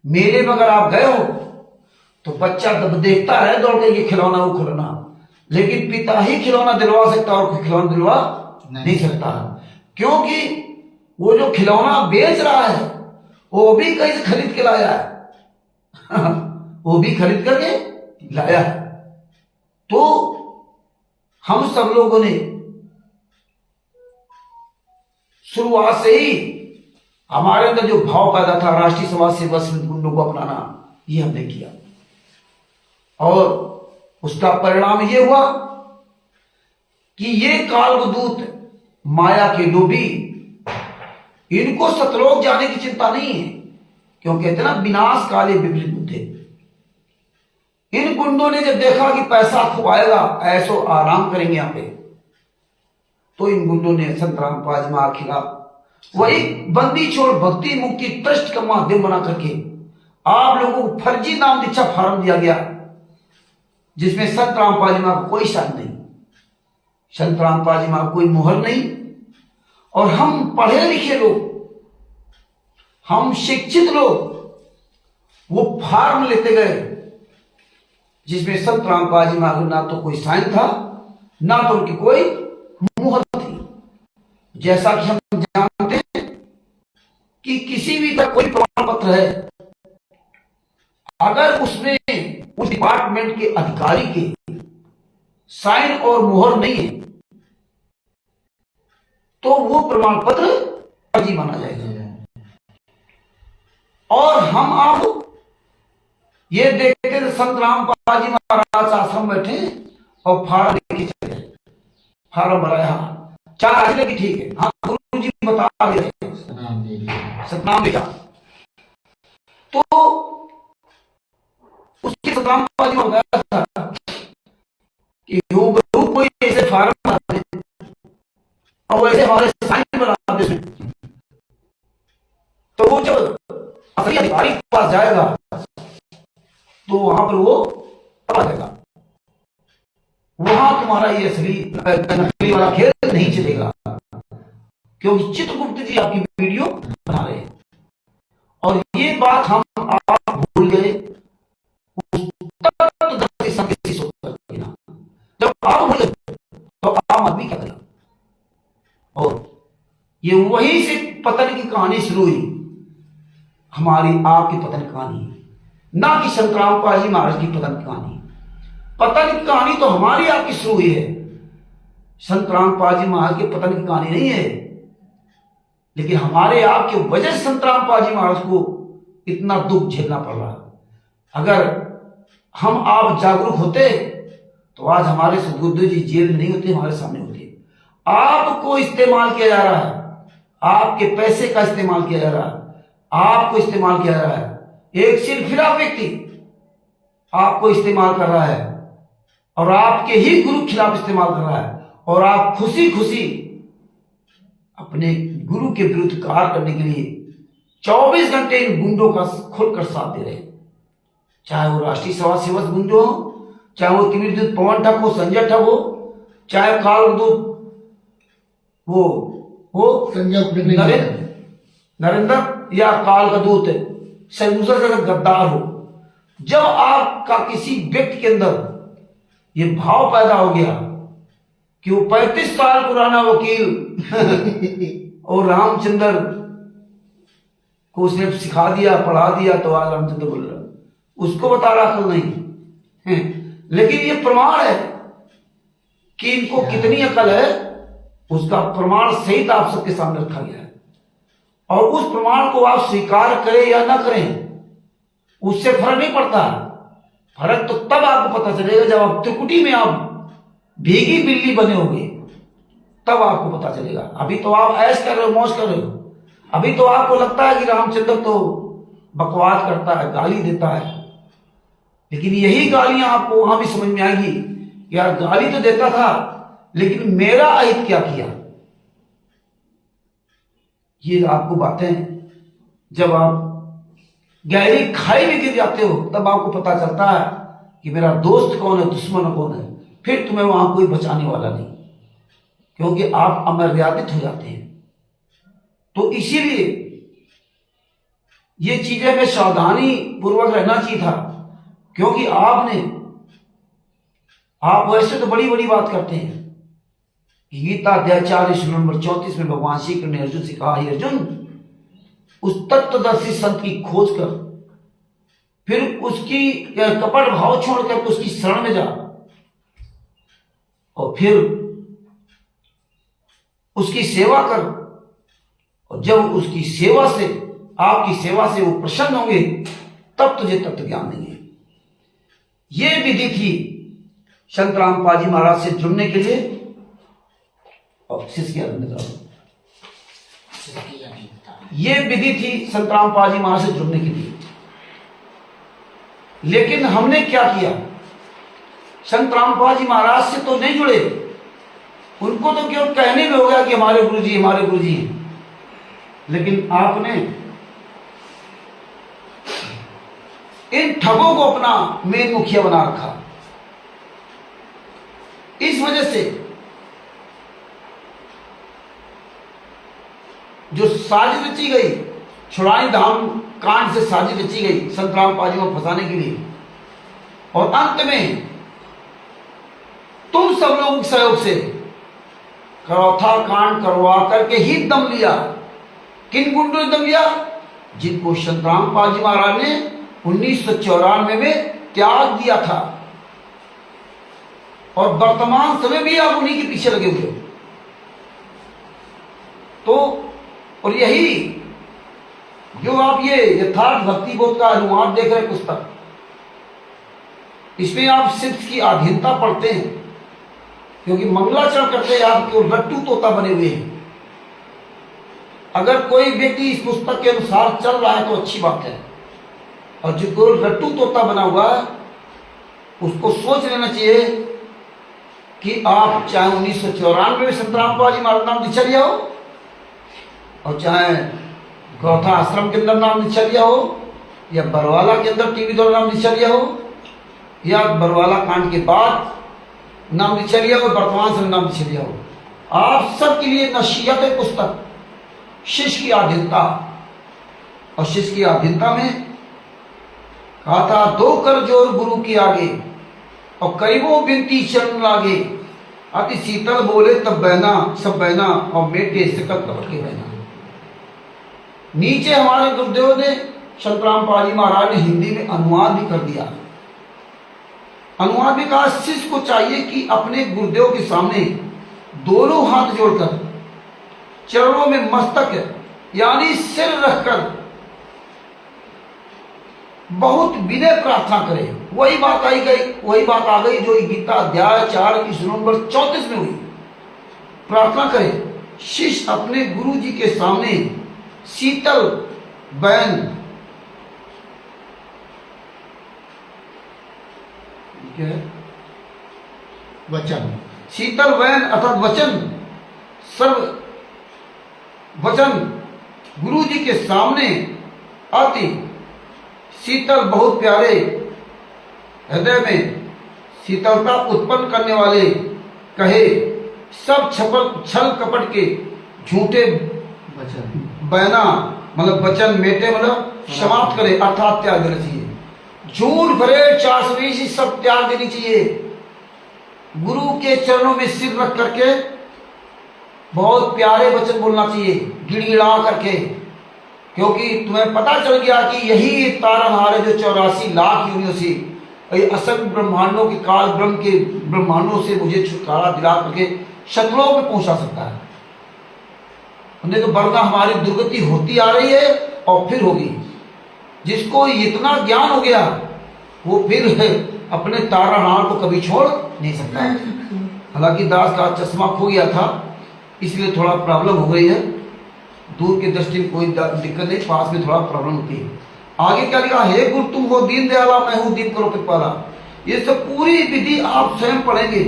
मेले में अगर आप गए हो तो बच्चा जब देखता है दौड़ के ये खिलौना वो खिलौना, लेकिन पिता ही खिलौना दिलवा सकता और कोई खिलौना दिलवा नहीं सकता, क्योंकि वो जो खिलौना बेच रहा है वो भी कहीं से खरीद के लाया है वो भी खरीद करके लाया है। तो हम सब लोगों ने शुरुआत से ही हमारे अंदर जो भाव पैदा था राष्ट्रीय समाज सेवा समिति गुंडों को अपनाना, ये हमने किया और उसका परिणाम ये हुआ कि ये कालदूत माया के लोभी, इनको सतलोक जाने की चिंता नहीं है, क्योंकि कहते ना विनाश काले विपरीत बुद्धे। इन गुंडों ने जब देखा कि पैसा खुआएगा, ऐसो आराम करेंगे यहां पे, तो इन गुंडों ने संत रामपाल जी महाराज के खिलाफ वही बंदी छोड़ भक्ति मुक्ति ट्रस्ट का माध्यम बना करके आप लोगों को फर्जी नाम दीक्षा फार्म दिया गया, जिसमें संत रामपाल जी महाराज कोई शान नहीं, संत रामपाल जी महाराज कोई मोहर नहीं। और हम पढ़े लिखे लोग, हम शिक्षित लोग वो फार्म लेते गए जिसमें संत रामपाल जी महाराज ना तो कोई साइन था ना तो उनकी कोई मुहर थी। जैसा कि हम जानते हैं कि किसी भी का कोई प्रमाण पत्र है, अगर उसमें उस डिपार्टमेंट के अधिकारी के साइन और मुहर नहीं है तो वो प्रमाण पत्र फर्जी माना जाएगा। और हम आप ये देखते थे संत रामपाल जी महाराज आश्रम बैठे और फार्म लेके चले, फार्म भराया, चार आज लगी, ठीक है, हाँ गुरु जी बता रहे सतनाम लिखा, तो उसके संत रामपाल जी बताया था कि कोई ऐसे फार्म भरा दे और वैसे हमारे साइन बना दे, तो वो जब असली अधिकारी के पास जाएगा तो वहां पर वो आ जाएगा, वहां तुम्हारा ये असली नकली वाला खेल नहीं चलेगा, क्योंकि चित्रगुप्त जी आपकी वीडियो बना रहे हैं। और ये बात हम आप भूल गए जब आप भूल गए तो आम आदमी क्या करेगा। और ये वहीं से पतन की कहानी शुरू हुई, हमारी आपकी पतन की कहानी, ना कि संत रामपाल जी महाराज की पतन की कहानी। पतन की कहानी तो हमारी आपकी शुरू हुई है, संत रामपाल जी महाराज के पतन की कहानी नहीं है। लेकिन हमारे आपके वजह से संत रामपाल जी महाराज को इतना दुख झेलना पड़ रहा। अगर हम आप जागरूक होते तो आज हमारे सदगुरुदेव जी जेल में नहीं होते, हमारे सामने होते। आपको इस्तेमाल किया जा रहा है, आपके पैसे का इस्तेमाल किया जा रहा है, आपको इस्तेमाल किया जा रहा है। एक सिरफिरा व्यक्ति आपको इस्तेमाल कर रहा है और आपके ही गुरु के खिलाफ इस्तेमाल कर रहा है, और आप खुशी खुशी अपने गुरु के विरुद्ध कार्य करने के लिए 24 घंटे इन गुंडों का खुलकर साथ दे रहे हैं। चाहे वो राष्ट्रीय समाज सेवक गुंड हो, चाहे वो तिमिरदूत पवन ठग हो, संजय ठग हो, चाहे कालदूत वो नरेंद्र या काल का दूत दूसरा गद्दार हो। जब आपका किसी व्यक्ति के अंदर ये भाव पैदा हो गया कि वो 35 साल पुराना वकील और रामचंद्र को उसने सिखा दिया, पढ़ा दिया, तो आज रामचंद्र बोल रहा, उसको बता रहा अकल नहीं है। लेकिन ये प्रमाण है कि इनको कितनी अकल है, उसका प्रमाण सहित आप सबके सामने रखा गया है। और उस प्रमाण को आप स्वीकार करें या ना करें उससे फर्क नहीं पड़ता। फर्क तो तब आपको पता चलेगा जब आप त्रिकुटी में आप भीगी बिल्ली बने होंगे, तब आपको पता चलेगा। अभी तो आप ऐश कर रहे हो, मौज कर रहे हो, अभी तो आपको लगता है कि रामचंद्र तो बकवास करता है, गाली देता है, लेकिन यही गालियां आपको वहां भी समझ में आएगी। यार गाली तो देता था, लेकिन मेरा अहित क्या किया। ये आपको बातें जब आप गहरी खाई में गिर जाते हो तब आपको पता चलता है कि मेरा दोस्त कौन है, दुश्मन कौन है। फिर तुम्हें वहां कोई बचाने वाला नहीं, क्योंकि आप अमर्यादित हो जाते हैं। तो इसीलिए ये चीजें में सावधानी पूर्वक रहना चाहिए था, क्योंकि आप वैसे तो बड़ी बड़ी बात करते हैं। गीता अध्याय 4 नंबर 34 में भगवान श्री कृष्ण ने अर्जुन से कहा, हे अर्जुन, उस तत्वदर्शी संत की खोज कर, फिर उसकी कपट भाव छोड़कर उसकी शरण में जा, और फिर उसकी सेवा कर, और जब उसकी सेवा से, आपकी सेवा से वो प्रसन्न होंगे, तब तुझे तत्व ज्ञान देंगे। ये विधि थी संत रामपाल जी महाराज से जुड़ने के लिए। और शिष्य ये विधि थी संत रामपाल जी महाराज से जुड़ने के लिए। लेकिन हमने क्या किया, संत रामपाल जी महाराज से तो नहीं जुड़े, उनको तो केवल कहने में हो गया कि हमारे गुरुजी हमारे गुरुजी हैं। लेकिन आपने इन ठगों को अपना मेन मुखिया बना रखा। इस वजह से जो साजिश रची गई, छुड़ाई धाम कांड से साजिश रची गई संत रामपाल जी को फंसाने के लिए, और अंत में तुम सब लोगों के सहयोग से करौथा कांड करवा करके ही दम लिया। किन गुंडों ने दम लिया? जिनको संत रामपाल जी महाराज ने 1994 में त्याग दिया था, और वर्तमान समय भी आप उन्हीं के पीछे लगे हुए हो। तो और यही जो आप ये यथार्थ भक्ति बोध का अनुवाद देख रहे हैं पुस्तक, इसमें आप सिर्फ की अधीनता पढ़ते हैं, क्योंकि मंगलाचरण करते आप केवल रट्टू तोता बने हुए हैं। अगर कोई व्यक्ति इस पुस्तक के अनुसार चल रहा है तो अच्छी बात है, और जो केवल रट्टू तोता बना हुआ है उसको सोच लेना चाहिए कि आप चाहे 1994 में संत रामपाल जी महाराज नाम दीक्षा लिया हो, और चाहे गौथा आश्रम के अंदर नाम दीक्षा लिया हो, या बरवाला के अंदर टीवी द्वारा नाम दीक्षा लिया हो, या बरवाला कांड के बाद नाम दीक्षा लिया हो, वर्तमान समय नाम दीक्षा लिया हो, आप सबके लिए नसीहत है पुस्तक शिष्य की आधीनता। और शिष्य की आधीनता में कहा था, दो कर जोर गुरु की आगे, और करीबो बिनती चरण लागे, अति शीतल बोले तब बहना सब बहना, और मेटे सकल कपट के बहना। नीचे हमारे गुरुदेव ने संत रामपाल जी महाराज ने हिंदी में अनुवाद भी कर दिया। अनुवाद में कहा, शिष्य को चाहिए कि अपने गुरुदेव के सामने दोनों हाथ जोड़कर चरणों में मस्तक यानी सिर रखकर बहुत विनय प्रार्थना करे। वही बात आ गई जो गीता अध्याय 4 नंबर 34 में हुई। प्रार्थना करे, शिष्य अपने गुरु जी के सामने शीतल बहन वचन, शीतल बहन अर्थात वचन, सर्व वचन गुरु जी के सामने अति शीतल, बहुत प्यारे, हृदय में शीतलता उत्पन्न करने वाले कहे, सब छल कपट के झूठे वचन, बहना मतलब वचन मेटे मतलब समाप्त करे, अर्थात त्याग देना चाहिए। झूठ भरे 420 सब त्याग देनी चाहिए। गुरु के चरणों में सिर रख करके बहुत प्यारे वचन बोलना चाहिए, गिड़गिड़ा करके, क्योंकि तुम्हें पता चल गया कि यही तारनहार है जो 84 लाख योनियों से, असंख्य ब्रह्मांडों के काल ब्रह्म के ब्रह्मांडों से मुझे छुटकारा दिला करके शत्रुओं में पहुंचा सकता है। नहीं तो वरना हमारी दुर्गति होती आ रही है और फिर होगी। जिसको इतना ज्ञान हो गया वो फिर अपने तारनहार को कभी छोड़ नहीं सकता। हालांकि दास का चश्मा खो गया था, इसलिए थोड़ा प्रॉब्लम हो गई है, दूर के दृष्टि में कोई दिक्कत नहीं, पास में थोड़ा प्रॉब्लम होती है। आगे क्या लिखा, हे गुरु तुम हो दीन दयाला, मैं हूं दीन करो वाला। ये सब पूरी विधि आप स्वयं पढ़ेंगे,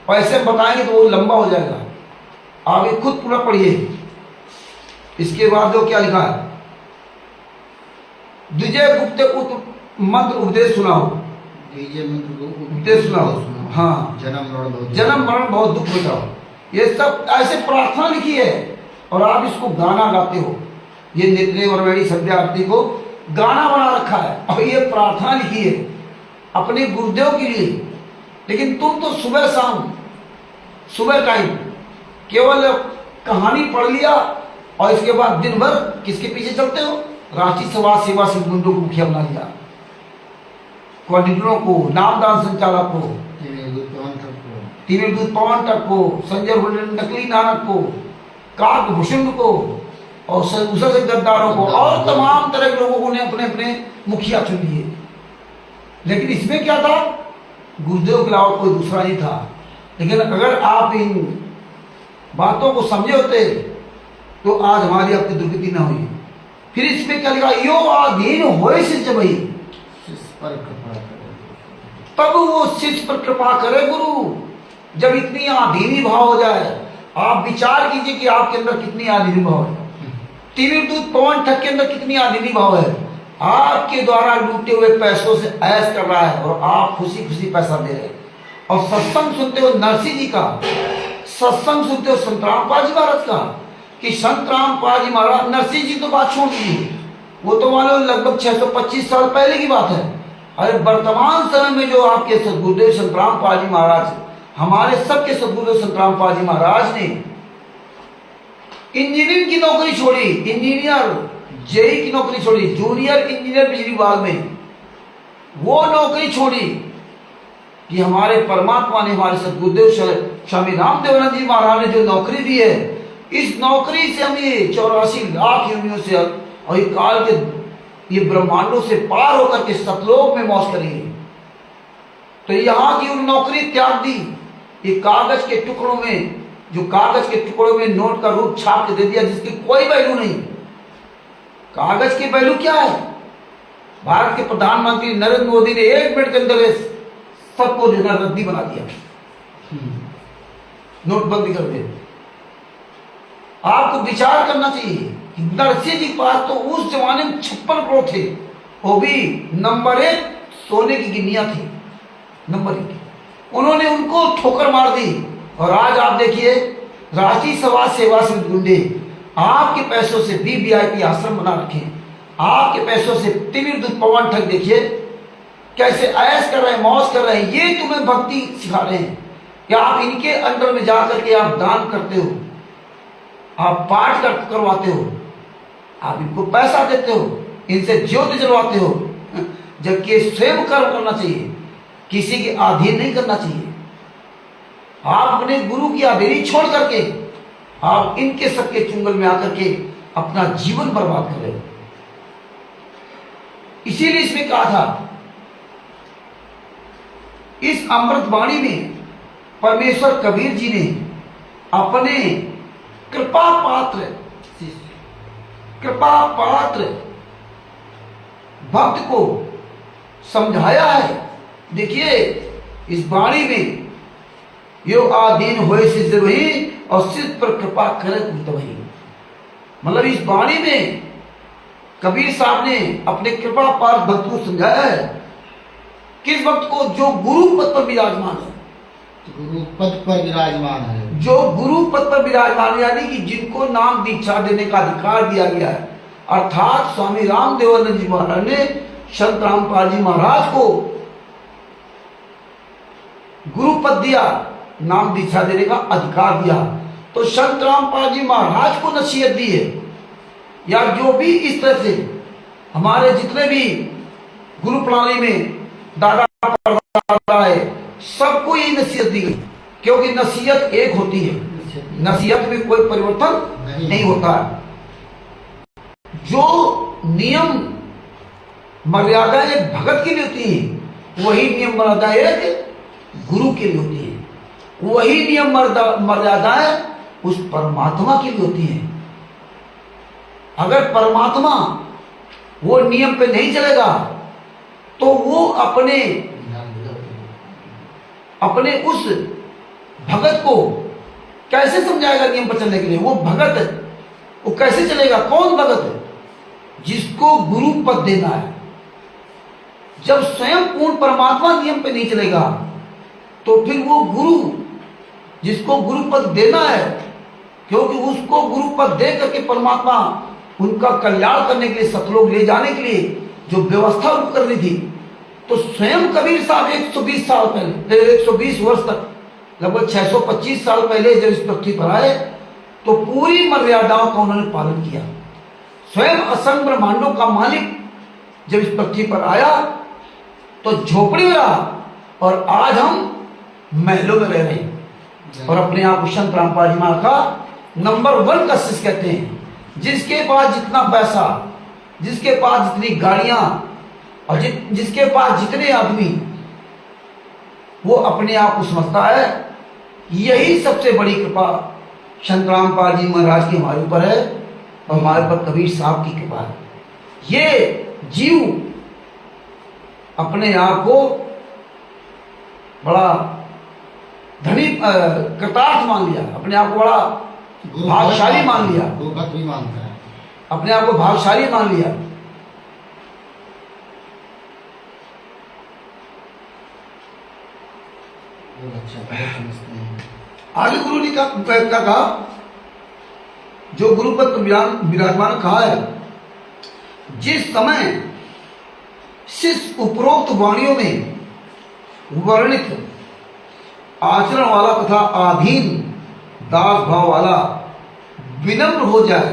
पैसे बताएंगे तो वो लंबा हो जाएगा, आगे खुद पूरा पढ़िए। इसके बाद जो क्या लिखा है, द्विजय गुप्त मंत्र उपदेश सुनाओ, द्विजय मंत्र को उपदेश सुनाओ। हाँ, जन्म मरण बहुत दुख मिटाओ। ये सब ऐसे प्रार्थना लिखी है और आप इसको गाना गाते हो। ये नित्य वरवेणी संध्या आरती को गाना बना रखा है और ये प्रार्थना लिखी है अपने गुरुदेव के लिए। लेकिन तुम तो सुबह शाम, सुबह टाइम केवल कहानी पढ़ लिया और इसके बाद दिन भर किसके पीछे चलते हो, रांची समाज सेवा सिद्धमंडलों को मुखिया बना लिया, कोऑर्डिनेटरों को, नामदान संचालक को, तीव्र पवन तक को, संजय नकली नानक को, काकभूषण को और उषा से गद्दारों को और तमाम तरह के लोगों ने अपने अपने मुखिया चुन लिए। लेकिन इसमें क्या था, गुरुदेव के अलावा कोई दूसरा नहीं था। लेकिन अगर आप इन बातों को समझे होते तो आज हमारी आपकी दुर्गति न हुई। फिर इसमें क्या लिखा, यो आधीन होए शिष्य भाई, तब वो शिष्य पर कृपा करे गुरु। जब इतनी आधीनी भाव हो जाए, आप विचार कीजिए कि आपके अंदर कितनी आधीनी भाव है। तीव्र दूत पवन ठग के अंदर कितनी आधीनी भाव है, आपके द्वारा लूटे हुए पैसों से ऐश कर रहा है और आप खुशी खुशी पैसा दे रहे हैं। और सत्संग सुनते हो नरसिंह जी का, सत्संग सुनते हो संत रामपाल जी महाराज का, कि संत रामपाल जी महाराज, नरसिंह जी तो बात छोड़ दीजिए, वो तो मान लो लगभग 625 साल पहले की बात है। अरे वर्तमान समय में जो आपके सदगुरुदेव संत रामपाल जी महाराज, हमारे सबके सदगुरुदेव संत रामपाल जी महाराज ने इंजीनियरिंग की नौकरी छोड़ी, इंजीनियर जेई की नौकरी छोड़ी, जूनियर इंजीनियर बिजली विभाग में, वो नौकरी छोड़ी कि हमारे परमात्मा ने, हमारे सदगुरुदेव स्वामी रामदेवानंद जी महाराज ने जो नौकरी दी है, इस नौकरी से हम ये 84 लाख योनियों से और ये काल के ये ब्रह्मांडों से पार होकर के सतलोक में मौज करेंगे। तो यहाँ की उन नौकरी त्याग दी, ये कागज के टुकड़ों में, जो कागज के टुकड़ों में नोट का रूप छाप के दे दिया, जिसकी कोई वैल्यू नहीं। कागज की वैल्यू क्या है? भारत के प्रधानमंत्री नरेंद्र मोदी ने 1 मिनट के अंदर सबको रद्दी बना दिया, नोटबंदी कर दी। आपको विचार करना चाहिए कि नरसिंह जी के पास तो उस जमाने में 56 करोड़ थे, वो भी नंबर 1 सोने की गिन्नियां थी, नंबर 1। उन्होंने उनको ठोकर मार दी। और आज आप देखिए, रांची समाज सेवा से गुंडे आपके पैसों से वीवीआईपी आश्रम बना रखे, आपके पैसों से तीव्र दूत पवन ठग देखिए कैसे ऐश कर रहे हैं, मौज कर रहे हैं। ये तुम्हें भक्ति सिखा रहे हैं कि आप इनके अंडर में जाकर के आप दान करते हो, आप पाठ करवाते हो, आप इनको पैसा देते हो, इनसे ज्योति जलवाते हो, जबकि स्वयं कर्म करना चाहिए, किसी के अधीन नहीं करना चाहिए। आप अपने गुरु की अधीनी छोड़ करके आप इनके सबके चुंगल में आकर के अपना जीवन बर्बाद कर रहे हो। इसीलिए इसमें कहा था, इस अमृतवाणी में परमेश्वर कबीर जी ने अपने कृपा पात्र भक्त को समझाया है। देखिए, इस वाणी में यो आधीन होए शिष्य वही और शिष्य पर कृपा करे तो वही। मतलब इस वाणी में कबीर साहब ने अपने कृपा पात्र भक्त को समझाया है। किस भक्त को? जो गुरु पद पर विराजमान है, गुरु पद पर विराजमान है, जो गुरु पद पर विराजमान, यानी कि जिनको नाम दीक्षा देने का अधिकार दिया गया है। अर्थात स्वामी रामदेवानंद जी महाराज ने संत रामपाल जी महाराज को गुरु पद दिया, नाम दीक्षा देने का अधिकार दिया। तो संत रामपाल जी महाराज को नसीहत दी है, या जो भी इस तरह से हमारे जितने भी गुरु प्रणाली में दादा परदादा है, सबको ये नसीहत दी गई, क्योंकि नसीहत एक होती है, नसीहत में कोई परिवर्तन नहीं होता। जो नियम मर्यादा एक भगत के लिए होती है, वही नियम मर्यादा एक गुरु के लिए होती है। वही नियम मर्यादाएं उस परमात्मा के लिए होती है। अगर परमात्मा वो नियम पे नहीं चलेगा तो वो अपने उस भगत को कैसे समझाएगा नियम पर चलने के लिए? वो भगत वो कैसे चलेगा? कौन भगत? जिसको गुरु पद देना है। जब स्वयं पूर्ण परमात्मा नियम पे नहीं चलेगा तो फिर वो गुरु जिसको गुरु पद देना है, क्योंकि उसको गुरु पद दे करके परमात्मा उनका कल्याण करने के लिए, सतलोक ले जाने के लिए जो व्यवस्था उनको करनी थी, तो स्वयं कबीर साहब 120 साल पहले, 120 वर्ष तक, लगभग 625 साल पहले जब इस पृथ्वी पर आए तो पूरी मर्यादाओं का उन्होंने पालन किया। स्वयं असंख्य ब्रह्मांडों का मालिक जब इस पृथ्वी पर आया तो झोपड़ी में रहा, और आज हम महलों में रह रहे हैं और अपने आप संत रामपाल जी महाराज का नंबर 1 का शिष्य कहते हैं। जिसके पास जितना पैसा, जिसके पास जितनी गाड़ियां और जिसके पास जितने आदमी, वो अपने आप को समझता है यही सबसे बड़ी कृपा संत रामपाल जी महाराज की हमारे ऊपर है और हमारे पर कबीर साहब की कृपा है। ये जीव अपने आप को बड़ा धनी कृतार्थ मान लिया, अपने आप को बड़ा भाग्यशाली मान लिया, गुरुभक्त भी मानता है, अपने आप को भाग्यशाली मान लिया। आगे गुरु ने क्या कहा? जो गुरु पर विराजमान कहा है, जिस समय शिष्य उपरोक्त वाणियों में वर्णित आचरण वाला तथा आधीन दास भाव वाला विनम्र हो जाए,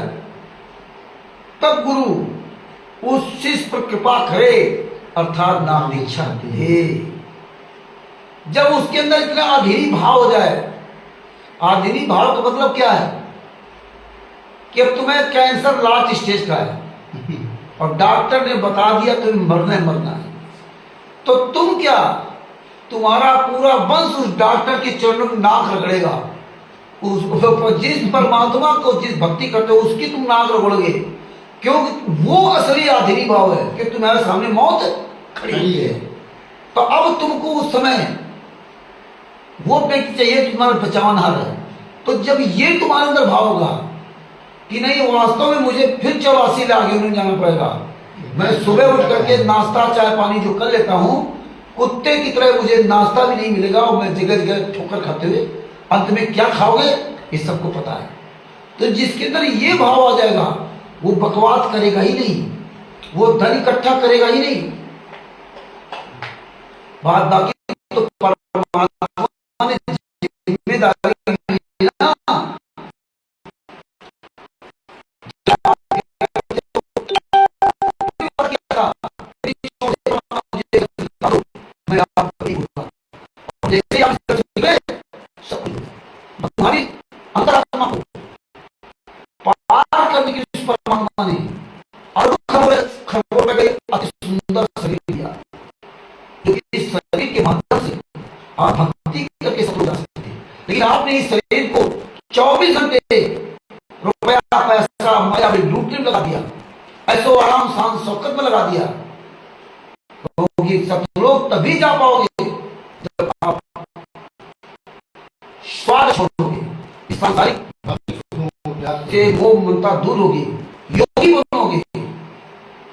तब गुरु उस शिष्य पर कृपा करे, अर्थात नाम दीक्षा दे। जब उसके अंदर इतना आधीनी भाव हो जाए, आधीनी भाव का मतलब क्या है? कि अब तुम्हें कैंसर लास्ट स्टेज का है और डॉक्टर ने बता दिया तुम्हें मरना है, तो तुम क्या, तुम्हारा पूरा वंश उस डॉक्टर के चरणों में नाक रगड़ेगा। जिस परमात्मा को जिस भक्ति करते हो उसकी तुम नाक रगड़ोगे, क्योंकि वो असली आधीनी भाव है कि तुम्हारे सामने मौत खड़ी है। तो अब तुमको उस समय वो व्यक्ति चाहिए तुम्हारा बचावनहार है। तो जब ये तुम्हारे अंदर भाव होगा कि नहीं, वास्तव में मुझे फिर 84 आगे उन्हें जाना पड़ेगा, मैं सुबह उठ करके नाश्ता चाय पानी जो कर लेता हूँ, कुत्ते की तरह मुझे नाश्ता भी नहीं मिलेगा और मैं जगह जगह ठोकर खाते हुए अंत में क्या खाओगे ये सबको पता है। तो जिसके अंदर ये भाव आ जाएगा वो बकवास करेगा ही नहीं, वो धन इकट्ठा करेगा ही नहीं। बात बाकी तो परमात्मा ने जिम्मेदारी ना, जैसे आप तुम्हारी अंतरात्मा को पार करने के लिए परमात्मा ने खबर में गई अति सुंदर शरीर दिया, जो इस शरीर के माध्यम से आप भक्ति करके सब जा सकते हैं। लेकिन आपने इस शरीर को 24 घंटे रुपया पैसा माया में लूटने में लगा दिया, ऐसो आराम शान शौकत में लगा दिया। सब लोग तभी जा पाओगे जब आप स्वाद छोड़ोगे, इस सांसारिक से वो ममता दूर होगी, योगी बनोगे,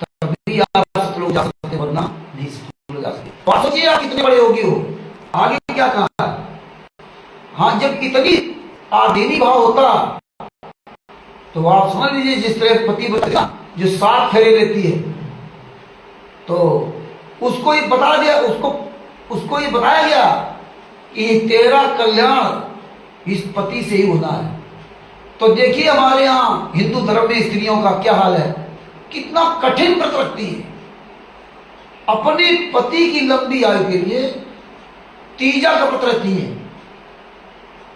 तभी आप सब लोग जा सकते, वरना नहीं सब लोग जा सकते। सोचिए आप कितने बड़े योगी हो। आगे क्या कहा? हाँ, जब इतनी आधीनी भाव होता तो आप समझ लीजिए, जिस तरह पति जो 7 फेरे लेती है, तो उसको ये बता दिया, उसको ये बताया गया कि तेरा कल्याण इस पति से ही होना है। तो देखिए हमारे यहाँ हिंदू धर्म में स्त्रियों का क्या हाल है, कितना कठिन व्रत रखती है अपने पति की लंबी आयु के लिए। तीजा का व्रत रखती है,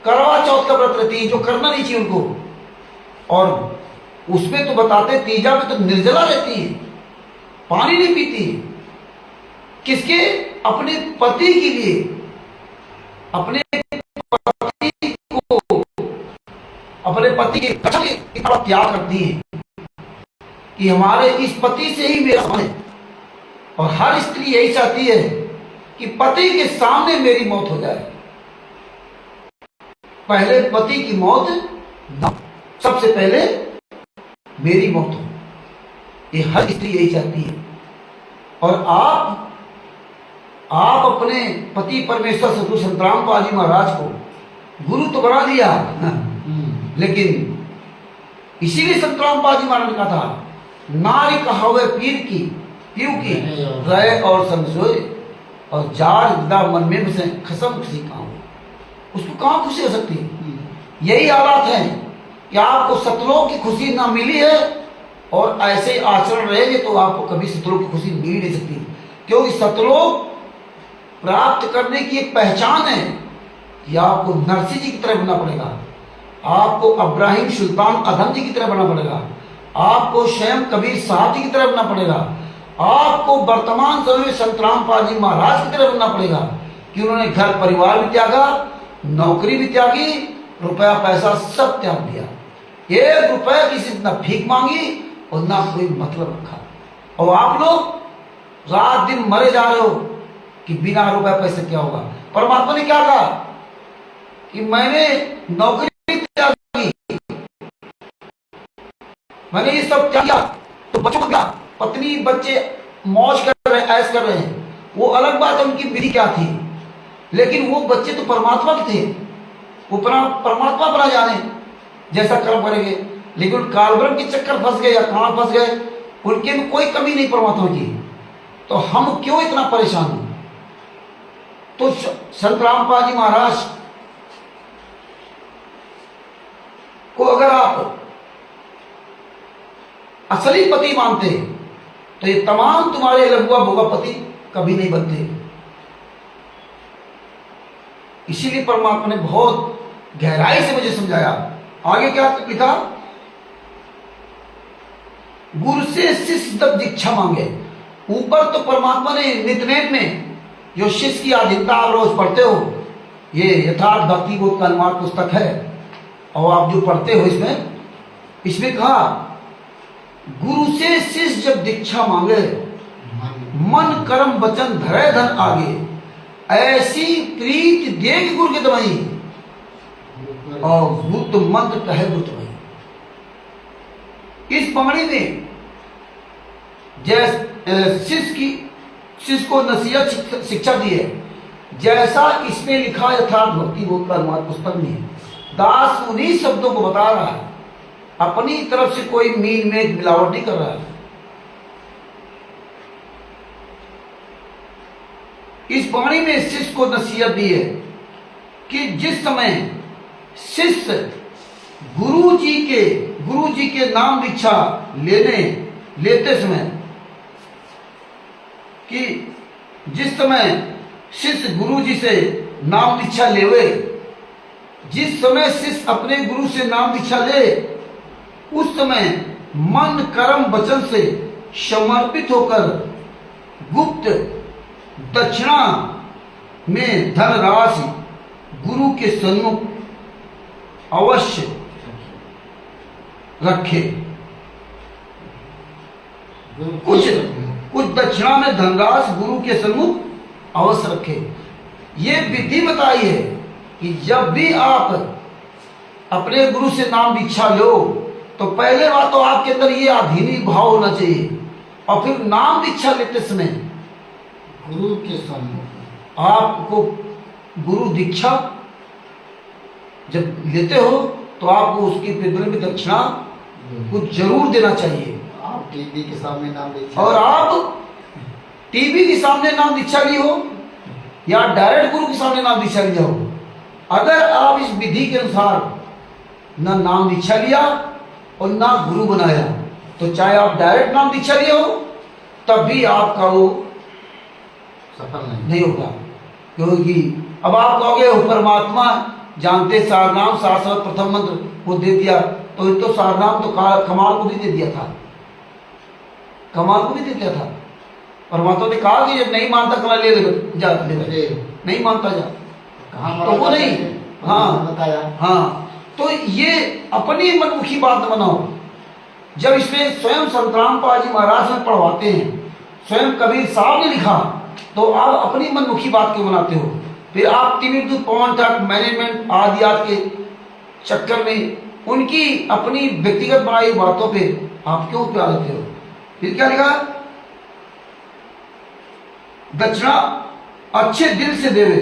करवा चौथ का व्रत रखती है, जो करना नहीं चाहिए उनको। और उसमें तो बताते तीजा में तो निर्जला रहती है, पानी नहीं पीती है। किसके? अपने पति के लिए, अपने पति को अपने पति के इतना त्याग करती हैं कि हमारे इस पति से ही मेरा है। और हर स्त्री यही चाहती है कि पति के सामने मेरी मौत हो जाए, पहले पति की मौत न, सबसे पहले मेरी मौत हो। ये हर स्त्री यही चाहती है। और आप अपने पति परमेश्वर सतगुरु संत रामपाल जी महाराज को गुरु तो बना दिया, लेकिन इसीलिए संत रामपाल जी महाराज ने कहा था, नारी कहावे पीर की पीऊ की रहे और समझोए, और जार विदा मन में बसे खसम खुशी कहाँ हो। उसको कहाँ खुशी हो सकती है? यही हालात है कि आपको सतलोक की खुशी ना मिली है, और ऐसे आचरण रहेंगे तो आपको कभी सतलोक की खुशी मिल नहीं सकती। क्योंकि सतलोक प्राप्त करने की एक पहचान है कि आपको नरसिंह जी की तरह बनना पड़ेगा, आपको अब्राहिम सुल्तान अधम जी की तरह बनना पड़ेगा, आपको स्वयं कबीर साहब जी की तरह बनना पड़ेगा, आपको वर्तमान समय में संत रामपाल जी महाराज की तरह बनना पड़ेगा कि उन्होंने घर परिवार भी त्यागा, नौकरी भी त्यागी, रुपया पैसा सब त्याग दिया, 1 रुपया किसी से ना भीख मांगी और ना कोई मतलब रखा। और आप लोग रात दिन मरे जा रहे हो कि बिना रुपया पैसे क्या होगा। परमात्मा ने क्या कहा कि मैंने नौकरी त्यागी, मैंने ये सब त्याग दिया, तो बच्चों को क्या, पत्नी बच्चे मौज कर रहे हैं, ऐश कर रहे हैं, वो अलग बात है, उनकी विधि क्या थी, लेकिन वो बच्चे तो परमात्मा के थे, वो परमात्मा बना जाने जैसा कर्म करेंगे। लेकिन कालब्रह्म के चक्कर फंस गए या कहाँ फंस गए, उनके में कोई कमी नहीं परमात्मा की, तो हम क्यों इतना परेशान हैं? तो संत रामपाल जी महाराज को अगर आप असली पति मानते तो ये तमाम तुम्हारे लघुआ भोगा पति कभी नहीं बनते। इसीलिए परमात्मा ने बहुत गहराई से मुझे समझाया। आगे क्या लिखा, गुरु से शिष्य तब दीक्षा मांगे। ऊपर तो परमात्मा ने नित्यनेम में जो शिष्य की आधीनता आप रोज पढ़ते हो, ये यथार्थ भक्ति बोध का अनुवाद पुस्तक है, और आप जो पढ़ते हो इसमें कहा, गुरु से शिष्य जब दीक्षा मांगे, मन कर्म वचन धरे धन आगे, ऐसी प्रीत देख गुरु के दवाई, और बुद्ध मंत्र कहे बुद्ध भाई। इस पमड़ी में जैसे शिष्य को नसीहत शिक्षा दी है, जैसा इसमें लिखा यथार्थ भक्ति बोध का अनुवाद पुस्तक में, दास उन्हीं शब्दों को बता रहा है, अपनी तरफ से कोई मीन में मिलावट नहीं कर रहा है। इस पानी में शिष्य को नसीहत दी है कि जिस समय शिष्य गुरु जी के नाम दीक्षा लेते समय, कि जिस समय शिष्य गुरु जी से नाम दीक्षा लेवे, जिस समय शिष्य अपने गुरु से नाम दीक्षा ले, उस समय मन कर्म वचन से समर्पित होकर गुप्त दक्षिणा में धनराशि गुरु के सन्मुख अवश्य रखे। कुछ दक्षिणा में धनराशि गुरु के सन्मुख अवश्य रखे। ये विधि बताई है कि जब भी आप अपने गुरु से नाम दीक्षा लो, तो पहले बात तो आपके अंदर ये अधीनी भाव होना चाहिए, और फिर नाम दीक्षा लेते समय गुरु के सन्मुख आपको गुरु दीक्षा जब लेते हो तो आपको उसकी प्रतिदिन में दक्षिणा कुछ जरूर देना चाहिए। आप टीवी के सामने नाम दीक्षा, और आप टीवी के सामने नाम दीक्षा ली हो या डायरेक्ट गुरु के सामने नाम दीक्षा लिया हो, अगर आप इस विधि के अनुसार न नाम दीक्षा लिया और ना गुरु बनाया, तो चाहे आप डायरेक्ट नाम दीक्षा लिए हो तब भी आपका वो सफल नहीं होगा। क्योंकि अब आप कहोगे वो परमात्मा जानते सारनाम शाश्वत प्रथम मंत्र वो दे दिया, तो सारनाम तो कमाल को भी दे दिया था, कमाल को भी दे दिया था। परमात्मा ने कहा कि जब नहीं मानता कला ले जा, नहीं मानता जा, कहाँ तो वो नहीं, हाँ बताया, हाँ, तो ये अपनी मनमुखी बात न बनाओ। जब इसमें स्वयं संतरामपाल जी महाराज में पढ़वाते हैं, स्वयं कबीर साहब ने लिखा, तो आप अपनी मनमुखी बात क्यों बनाते हो? फिर आप तिमिर पवन तक मैनेजमेंट आदियात के चक्कर में उनकी अपनी व्यक्तिगत बनाई बातों पे आप क्यों प्यार देते हो? फिर क्या लिखा? दक्षिणा अच्छे दिल से देवे,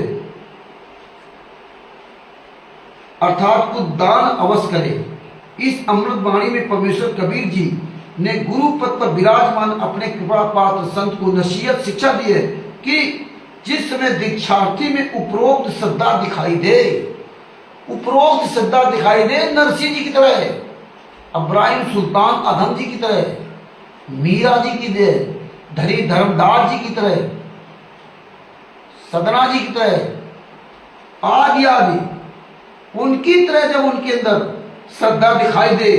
अर्थात कुछ दान अवश्य करे। इस अमृत वाणी में परमेश्वर कबीर जी ने गुरु पद पर विराजमान अपने कृपा पात्र संत को नसीहत शिक्षा दी है कि जिस समय दीक्षार्थी में उपरोक्त श्रद्धा दिखाई दे, उपरोक्त श्रद्धा दिखाई दे, नरसिंह जी की तरह, इब्राहिम सुल्तान आदम जी की तरह, मीरा जी की तरह, धरी धर्मदास जी की तरह, सदना जी की तरह, आदि आदि उनकी तरह जब उनके अंदर श्रद्धा दिखाई दे,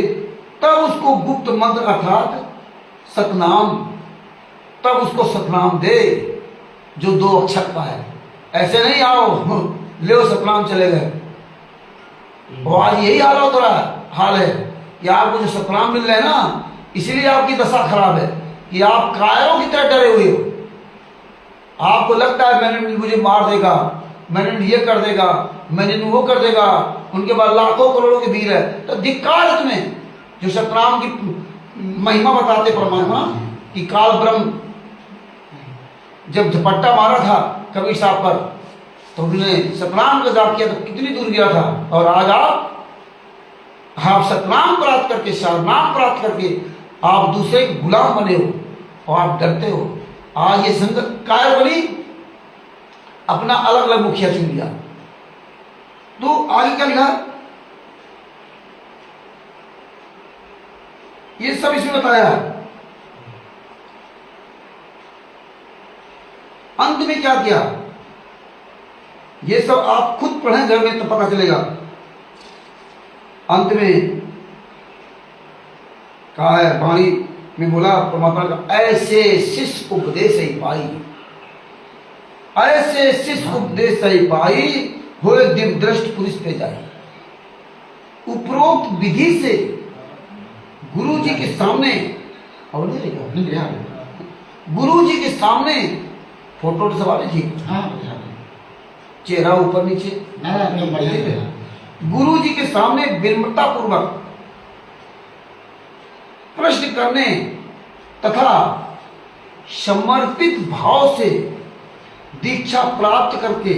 तब उसको गुप्त मंत्र अर्थात सतनाम, तब उसको सतनाम दे जो 2 अक्षर का है। ऐसे नहीं आओ ले सतनाम चले गए। और आज यही हाल है कि आपको जो सतनाम मिल रहे हैं ना, इसीलिए आपकी दशा खराब है कि आप कायरों की तरह डरे हुए हो। आपको लगता है मैंने मुझे मार देगा, मैंने ये कर देगा, मैंने वो कर देगा, उनके बाद लाखों करोड़ों के भीड़ है। तो धिक्कार है तुम्हें जो सतनाम की महिमा बताते परमात्मा कि काल ब्रह्म जब झपट्टा मारा था कबीर साहब पर, तो उन्होंने सतनाम का जाप किया तो कितनी दूर गया था। और आज आप सतनाम प्राप्त करके, शरनाम प्राप्त करके आप दूसरे के गुलाम बने हो और आप डरते हो। आज ये संगत कायर बनी, अपना अलग अलग मुखिया चुन लिया। तो आगे क्या लिखा? ये सब इसमें बताया। अंत में क्या किया ये सब आप खुद पढ़ें घर में तो पता चलेगा। अंत में कहा है, वाणी में बोला परमात्मा का, ऐसे शिष्य उपदेश ही पाई, ऐसे शिष्य उपदेश ही पाई, होए दिव्य दृष्ट पुरुष पे जाए। उपरोक्त विधि से गुरु जी के सामने, और नहीं गुरु जी के सामने फोटो तो सवाल थी, चेहरा ऊपर नीचे, गुरु जी के सामने विनम्रता पूर्वक प्रश्न करने तथा समर्पित भाव से दीक्षा प्राप्त करके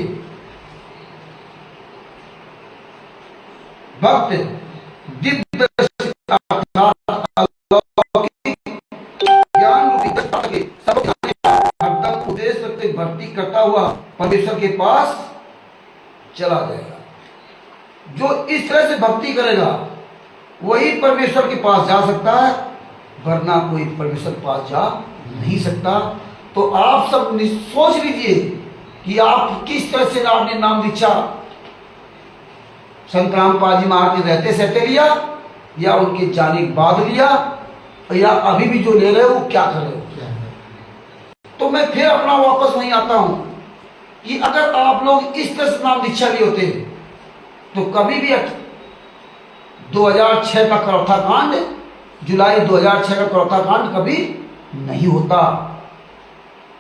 भक्त दिव्य ज्ञान हरदम उद्देश्य रखते भक्ति करता हुआ परमेश्वर के पास चला जाएगा। जो इस तरह से भक्ति करेगा वही परमेश्वर के पास जा सकता है, वरना कोई परमेश्वर के पास जा नहीं सकता। तो आप सब सोच लीजिए कि आप किस तरह से आपने नाम दीक्षा संतरामपाल जी महाराज के रहते सहते लिया, या उनके जाने के बाद लिया, या अभी भी जो ले रहे हो वो क्या कर रहे हो। तो मैं फिर अपना वापस वहीं आता हूं कि अगर आप लोग इस तरह से नाम दीक्षा लिए होते तो कभी भी 2006 का करौथा कांड, जुलाई 2006 का करौथा कांड कभी नहीं होता।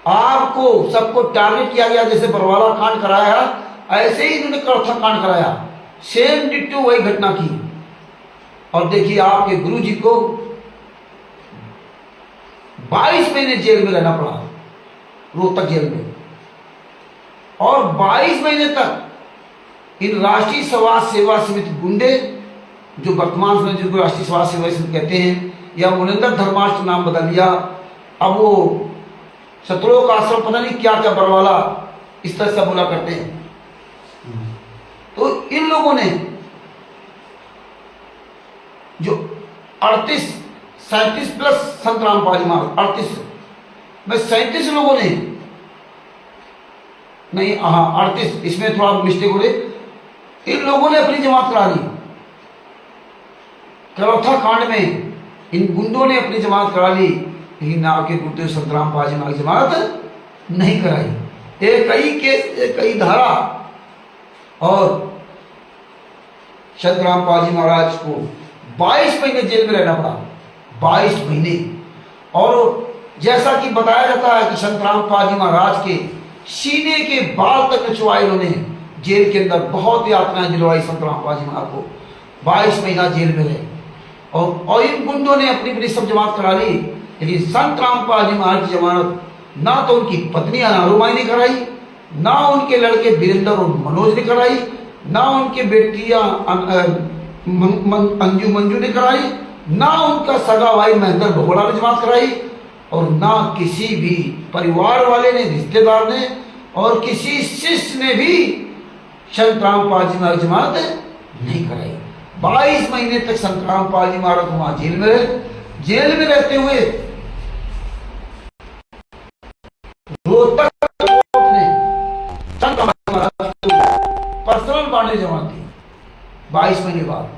आपको सबको टारगेट किया गया, जैसे बरवाला कांड कराया ऐसे ही इन्होंने करौथा कांड कराया, सेम डिट्टो वही घटना की। और देखिए आपके गुरु जी को 22 महीने जेल में रहना पड़ा, रोहतक जेल में। और 22 महीने तक इन राष्ट्रीय समाज सेवा समिति गुंडे, जो वर्तमान में जिनको राष्ट्रीय समाज सेवा समिति कहते हैं, या मुनिंदर धर्माष्ट्र नाम बदल लिया, अब वो शत्रुओं का आश्रम पता नहीं क्या क्या बरवाला इस तरह से बोला करते हैं। तो इन लोगों ने जो 37 प्लस संतरामपाल जी महाराज 38 में 37 लोगों ने, नहीं हाँ 38, इसमें थोड़ा मिस्टेक हो गई, इन लोगों ने अपनी जमात करा ली। करौथा कांड में इन गुंडों ने अपनी जमात करा ली, लेकिन नाव के गुरुदेव संतरामपाल जी महाराज की जमात नहीं कराई। एक कई केस, एक कई धारा, और संत रामपाल जी महाराज को 22 महीने जेल में रहना पड़ा, 22 महीने। और जैसा कि बताया जाता है कि संत रामपाल जी महाराज के सीने के बाल तक नचवाए इन्होंने जेल के अंदर, बहुत यातनाएं दिलवाई संत रामपाल जी महाराज को, 22 महीना जेल में रहे। और इन गुंडों ने अपनी अपनी सब जमात करा ली, लेकिन संत रामपाल जी महाराज की जमानत ना तो उनकी पत्नी अनारुमाई ने कराई, ना उनके लड़के वीरेंद्र और मनोज ने कराई, ना उनके बेटियां अंजू मंजू ने कराई, ना उनका सगा भाई महेंद्र भगोड़ा ने जमात कराई, और ना किसी भी परिवार वाले ने, रिश्तेदार ने, और किसी शिष्य ने भी संत रामपाल जी महाराज जमानत नहीं कराई। 22 महीने तक संत रामपाल जी महाराज वहां जेल में रहे। जेल में रहते हुए रोहतक कोर्ट ने संत रामपाल महाराज को पर्सनल बांड में जमानत दी 22 महीने बाद,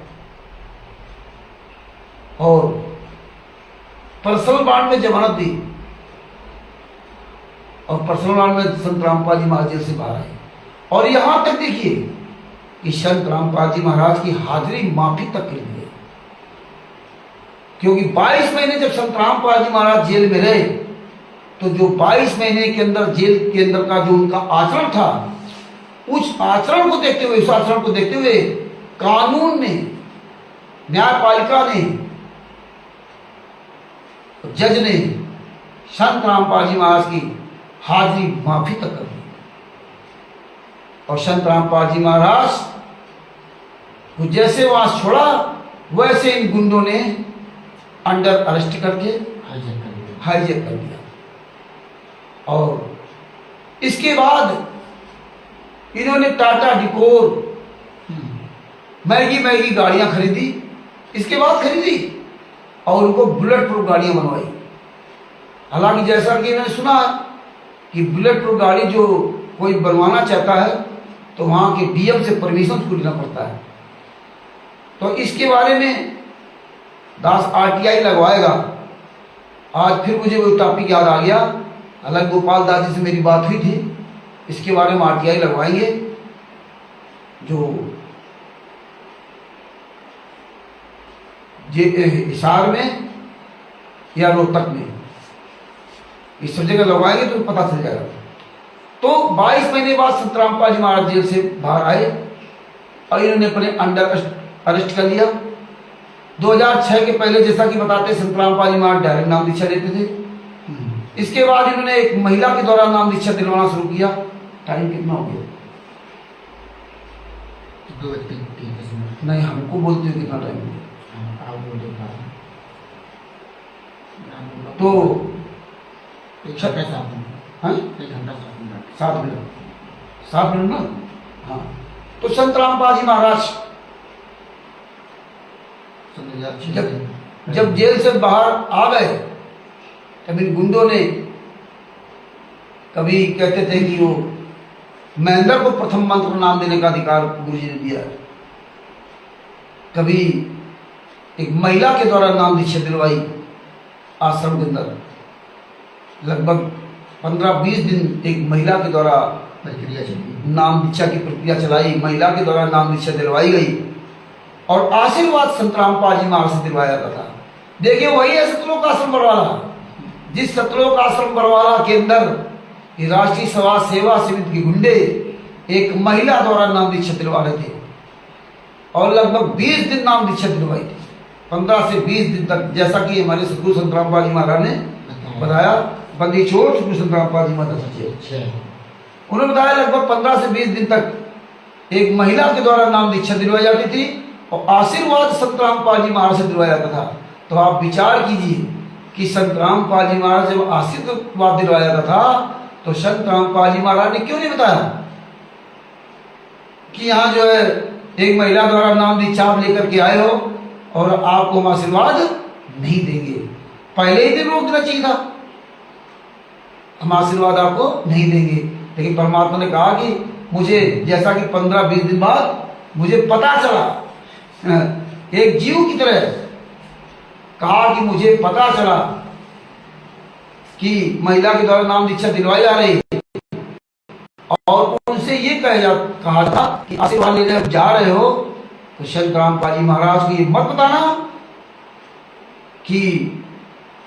और पर्सनल बांड में जमानत दी, और पर्सनल बांड में संत रामपाल जी महाराज जेल से बाहर आए। और यहां तक देखिए कि संत रामपाल जी महाराज की हाजिरी माफी तक के लिए, क्योंकि 22 महीने जब संत रामपाल जी महाराज जेल में रहे, तो जो 22 महीने के अंदर जेल के अंदर का जो उनका आचरण था, उस आचरण को देखते हुए, उस आचरण को देखते हुए कानून ने, न्यायपालिका ने, जज ने संत रामपाल जी महाराज की हाजिरी माफी तक कर दी। और संत रामपाल जी महाराज को जैसे वहां छोड़ा, वैसे इन गुंडों ने अंडर अरेस्ट करके हाईजैक कर दिया। और इसके बाद इन्होंने टाटा डिकोर महंगी गाड़ियां खरीदी, इसके बाद खरीदी, और उनको बुलेट प्रूफ गाड़ियां बनवाई। हालांकि जैसा कि मैंने सुना कि बुलेट प्रूफ गाड़ी जो कोई बनवाना चाहता है तो वहां के डीएम से परमिशन उसको लेना पड़ता है। तो इसके बारे में दास आरटीआई लगवाएगा। आज फिर मुझे वो टॉपिक याद आ गया, अलग गोपाल दास जी से मेरी बात हुई थी, इसके बारे में आरटीआई लगवाएंगे, जो हिसार में या रोहतक में, इस सब जगह लगवाएंगे तो पता चल जाएगा। तो 22 महीने बाद संत रामपाल जी महाराज जेल से बाहर आए और इन्होंने अपने अंडर अरेस्ट कर लिया। 2006 के पहले जैसा कि बताते संत रामपाल जी महाराज डायरेक्ट नाम दीक्षा देते थे। इसके बाद इन्होंने एक महिला के द्वारा नाम दीक्षा दिलवाना शुरू किया। टाइम कितना हो गया? नहीं, हमको बोलते हो कितना टाइम हो गया? तो 7 मिनट ना। हाँ, तो संत रामपाल जी महाराज जब जेल से बाहर आ गए, तब इन गुंडों ने कभी कहते थे कि वो महेंद्र को प्रथम मंत्र नाम देने का अधिकार गुरुजी ने दिया, कभी एक महिला के द्वारा नाम दीक्षा दिलवाई आश्रम के अंदर। लगभग 15-20 दिन एक महिला के द्वारा प्रक्रिया चली, नाम दीक्षा की प्रक्रिया चलाई, महिला के द्वारा नाम दीक्षा दिलवाई गई और आशीर्वाद संत रामपाल जी महाराज से दिलवाया जाता था। देखिए, वही है सतलोक आश्रम बरवाला। जिस सतलोक आश्रम बरवाला के अंदर राष्ट्रीय समाज सेवा समिति के गुंडे एक महिला द्वारा नाम दीक्षा दिलवा रहे थे और लगभग 20 दिन नाम दीक्षा दिलवाई थी, 15 से 20 दिन तक, जैसा कि हमारे सतगुरु संत रामपाल जी महाराज ने बताया। बंदी छोड़ सतगुरु संत रामपाल जी महाराज उन्होंने बताया लगभग 15 से 20 दिन तक एक महिला के द्वारा नाम दीक्षा दिलवाई जाती थी और आशीर्वाद संत रामपाल जी महाराज से दिलवाया जाता था। तो आप विचार कीजिए कि संत रामपाल जी महाराज जब आशीर्वाद दिलवाया जाता था तो संत रामपाल जी महाराज ने क्यों नहीं बताया कि यहाँ जो है एक महिला द्वारा नाम दीक्षा आप लेकर के आए हो और आपको हम आशीर्वाद नहीं देंगे। पहले ही दिन रोक देना चाहिए था, हम आशीर्वाद आपको नहीं देंगे। लेकिन परमात्मा ने कहा कि मुझे, जैसा कि 15-20 दिन बाद मुझे पता चला, एक जीव की तरह कहा कि मुझे पता चला कि महिला के द्वारा नाम दीक्षा दिलवाई जा रही और उनसे ये कहा था कि आशीर्वाद लेने जा रहे हो तो संत रामपाल जी महाराज को ये मत बताना कि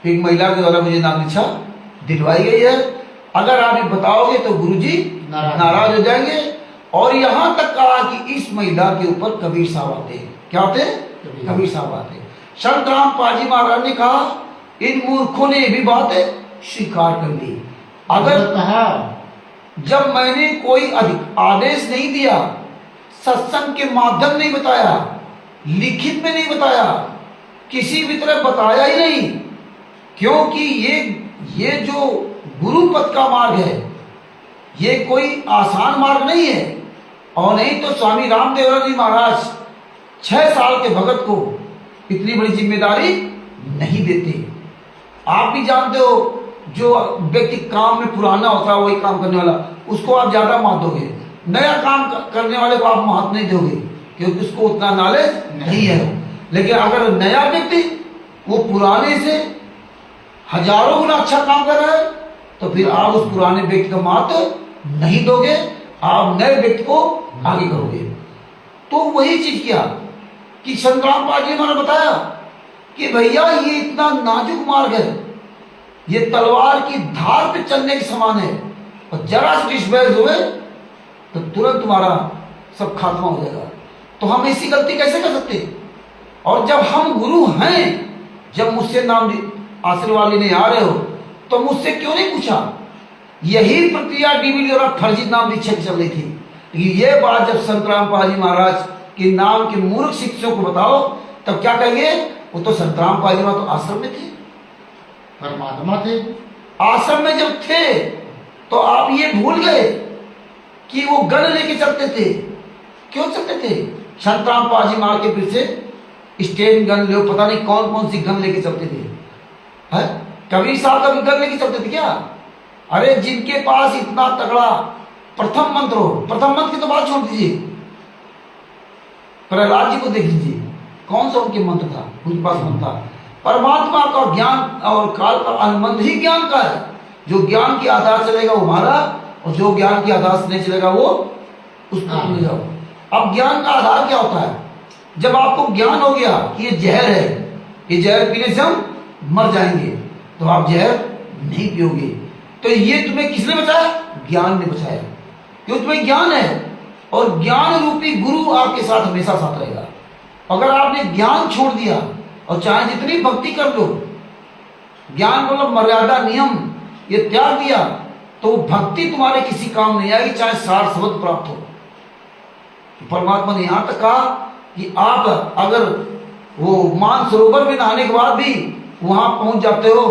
एक महिला के द्वारा मुझे नाम दीक्षा दिलवाई गई है, अगर आप ये बताओगे तो गुरुजी नाराज हो जाएंगे। और यहां तक कहा कि इस महिला के ऊपर कबीर साहब आते हैं। क्या आते हैं? कबीर साहब आते हैं। संत रामपाल जी महाराज ने कहा इन मूर्खों ने भी बात स्वीकार कर ली। अगर कहा जब मैंने कोई आदेश नहीं दिया, सत्संग के माध्यम नहीं बताया, लिखित में नहीं बताया, किसी भी तरह बताया ही नहीं, क्योंकि ये जो गुरु पद का मार्ग है ये कोई आसान मार्ग नहीं है। और नहीं तो स्वामी रामदेव जी महाराज 6 साल के भगत को इतनी बड़ी जिम्मेदारी नहीं देते। आप भी जानते हो जो व्यक्ति काम में पुराना होता है वही काम करने वाला, उसको आप ज्यादा महत्व दोगे, नया काम करने वाले को आप महत्व नहीं दोगे क्योंकि उसको उतना नॉलेज नहीं है। लेकिन अगर नया व्यक्ति वो पुराने से हजारों गुना अच्छा काम कर रहा है तो फिर आप उस पुराने व्यक्ति का महत्व नहीं दोगे, आप नए व्यक्ति को आगे करोगे। तो वही चीज किया कि संत रामपाल जी ने बताया कि भैया ये इतना नाजुक मार्ग है, ये तलवार की धार पे चलने के समान है, और जरा से डिस्बैलेंस हुए तो तुरंत तुम्हारा सब खात्मा हो जाएगा। तो हम ऐसी गलती कैसे कर सकते? और जब हम गुरु हैं, जब मुझसे नाम आशीर्वाद लेने आ रहे हो तो मुझसे क्यों नहीं पूछा? यही प्रक्रिया डीवी द्वारा फर्जी नाम दीक्षा की चल रही थी। लेकिन ये बात जब संत रामपाल जी महाराज के नाम के मूर्ख शिष्यों को बताओ तब क्या कहेंगे? वो तो संत रामपाल जी महाराज तो आश्रम में थे, परमात्मा थे। आश्रम में जब थे तो आप ये भूल गए कि वो गन लेके चलते थे। क्यों चलते थे? संत रामपाल जी महाराज के पीछे स्टेन गन ले, पता नहीं कौन कौन सी गन लेके चलते थे। है कबीर साहब का भी गन लेके चलते थे क्या? अरे जिनके पास इतना तगड़ा प्रथम मंत्र हो, प्रथम मंत्र की तो बात छोड़ दीजिए, प्रहलाद जी को देख लीजिए, कौन सा उनके मंत्र था, उनके पास मंत्र था। परमात्मा का ज्ञान और काल का अनुबंध ही ज्ञान का है। जो ज्ञान के आधार चलेगा वो हमारा, और जो ज्ञान के आधार से नहीं चलेगा वो उसको ले जाओ। अब ज्ञान का आधार क्या होता है? जब आपको ज्ञान हो गया कि ये जहर है, ये जहर पीने से हम मर जाएंगे, तो आप जहर नहीं पियोगे। तो ये तुम्हें किसने बचाया? ज्ञान ने बचाया, क्यों? तुम्हें ज्ञान है, और ज्ञान रूपी गुरु आपके साथ हमेशा साथ रहेगा। अगर आपने ज्ञान छोड़ दिया और चाहे जितनी भक्ति कर लो, ज्ञान मतलब मर्यादा नियम ये त्याग दिया, तो भक्ति तुम्हारे किसी काम नहीं आएगी, चाहे 60 शब्द प्राप्त हो। परमात्मा ने यहां तक कहा कि आप अगर वो मानसरोवर में नहाने के बाद भी वहां पहुंच जाते हो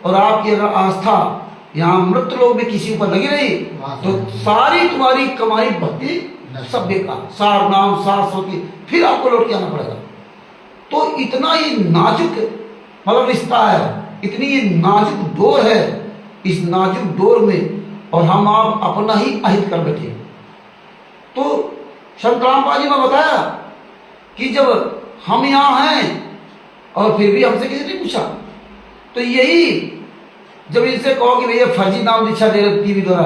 और आपकी अगर आस्था यहाँ मृत लोग में किसी ऊपर लगी रही तो सारी तुम्हारी कमाई भक्ति सब बेकार, सार नाम सार सोती, फिर आपको लौट के आना पड़ेगा। तो इतना ही नाजुक मतलब रिश्ता है, इतनी ये नाजुक डोर है, इस नाजुक डोर में और हम आप अपना ही अहित कर बैठे। तो संत रामपाल जी ने बताया कि जब हम यहाँ हैं और फिर भी हमसे किसी ने पूछा, तो यही जब इनसे कहो कि भैया फर्जी नाम दीक्षा दे रही टीवी द्वारा,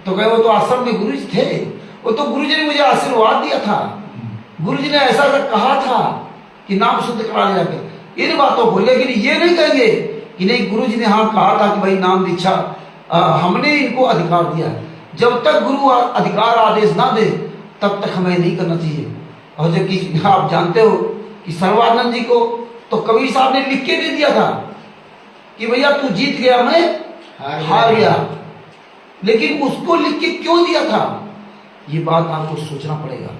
तो कहे वो तो आश्रम में गुरु जी थे, वो तो गुरु जी ने मुझे आशीर्वाद दिया था, गुरु जी ने ऐसा कहा था कि नाम शुद्ध करा लिया कर इन बातों को। लेकिन ये नहीं कहेंगे कि नहीं गुरु जी ने हाँ कहा था कि भाई नाम दीक्षा हमने इनको अधिकार दिया है। जब तक गुरु अधिकार आदेश ना दे तब तक हमें नहीं करना चाहिए। और जबकि आप जानते हो कि सर्वानंद जी को तो कबीर साहब ने लिख के दे दिया था कि भैया तू जीत गया, मैं हार गया, लेकिन उसको लिख के क्यों दिया था? ये बात आपको सोचना पड़ेगा।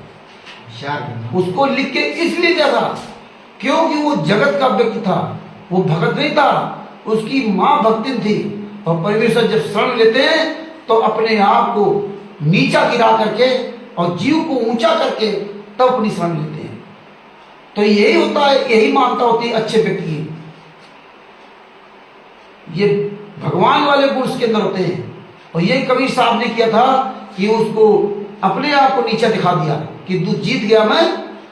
उसको लिख के इसलिए दिया था क्योंकि वो जगत का व्यक्ति था, वो भगत नहीं था, उसकी मां भक्तिन थी। और परमेश्वर जब शरण लेते हैं तो अपने आप को नीचा गिरा करके और जीव को ऊंचा करके तब अपनी शरण लेते हैं। तो यही होता है, यही मानता होती है अच्छे व्यक्ति की। ये भगवान वाले गुण उसके अंदर होते हैं। और ये कबीर साहब ने किया था कि उसको अपने आप को नीचा दिखा दिया कि तू जीत गया, मैं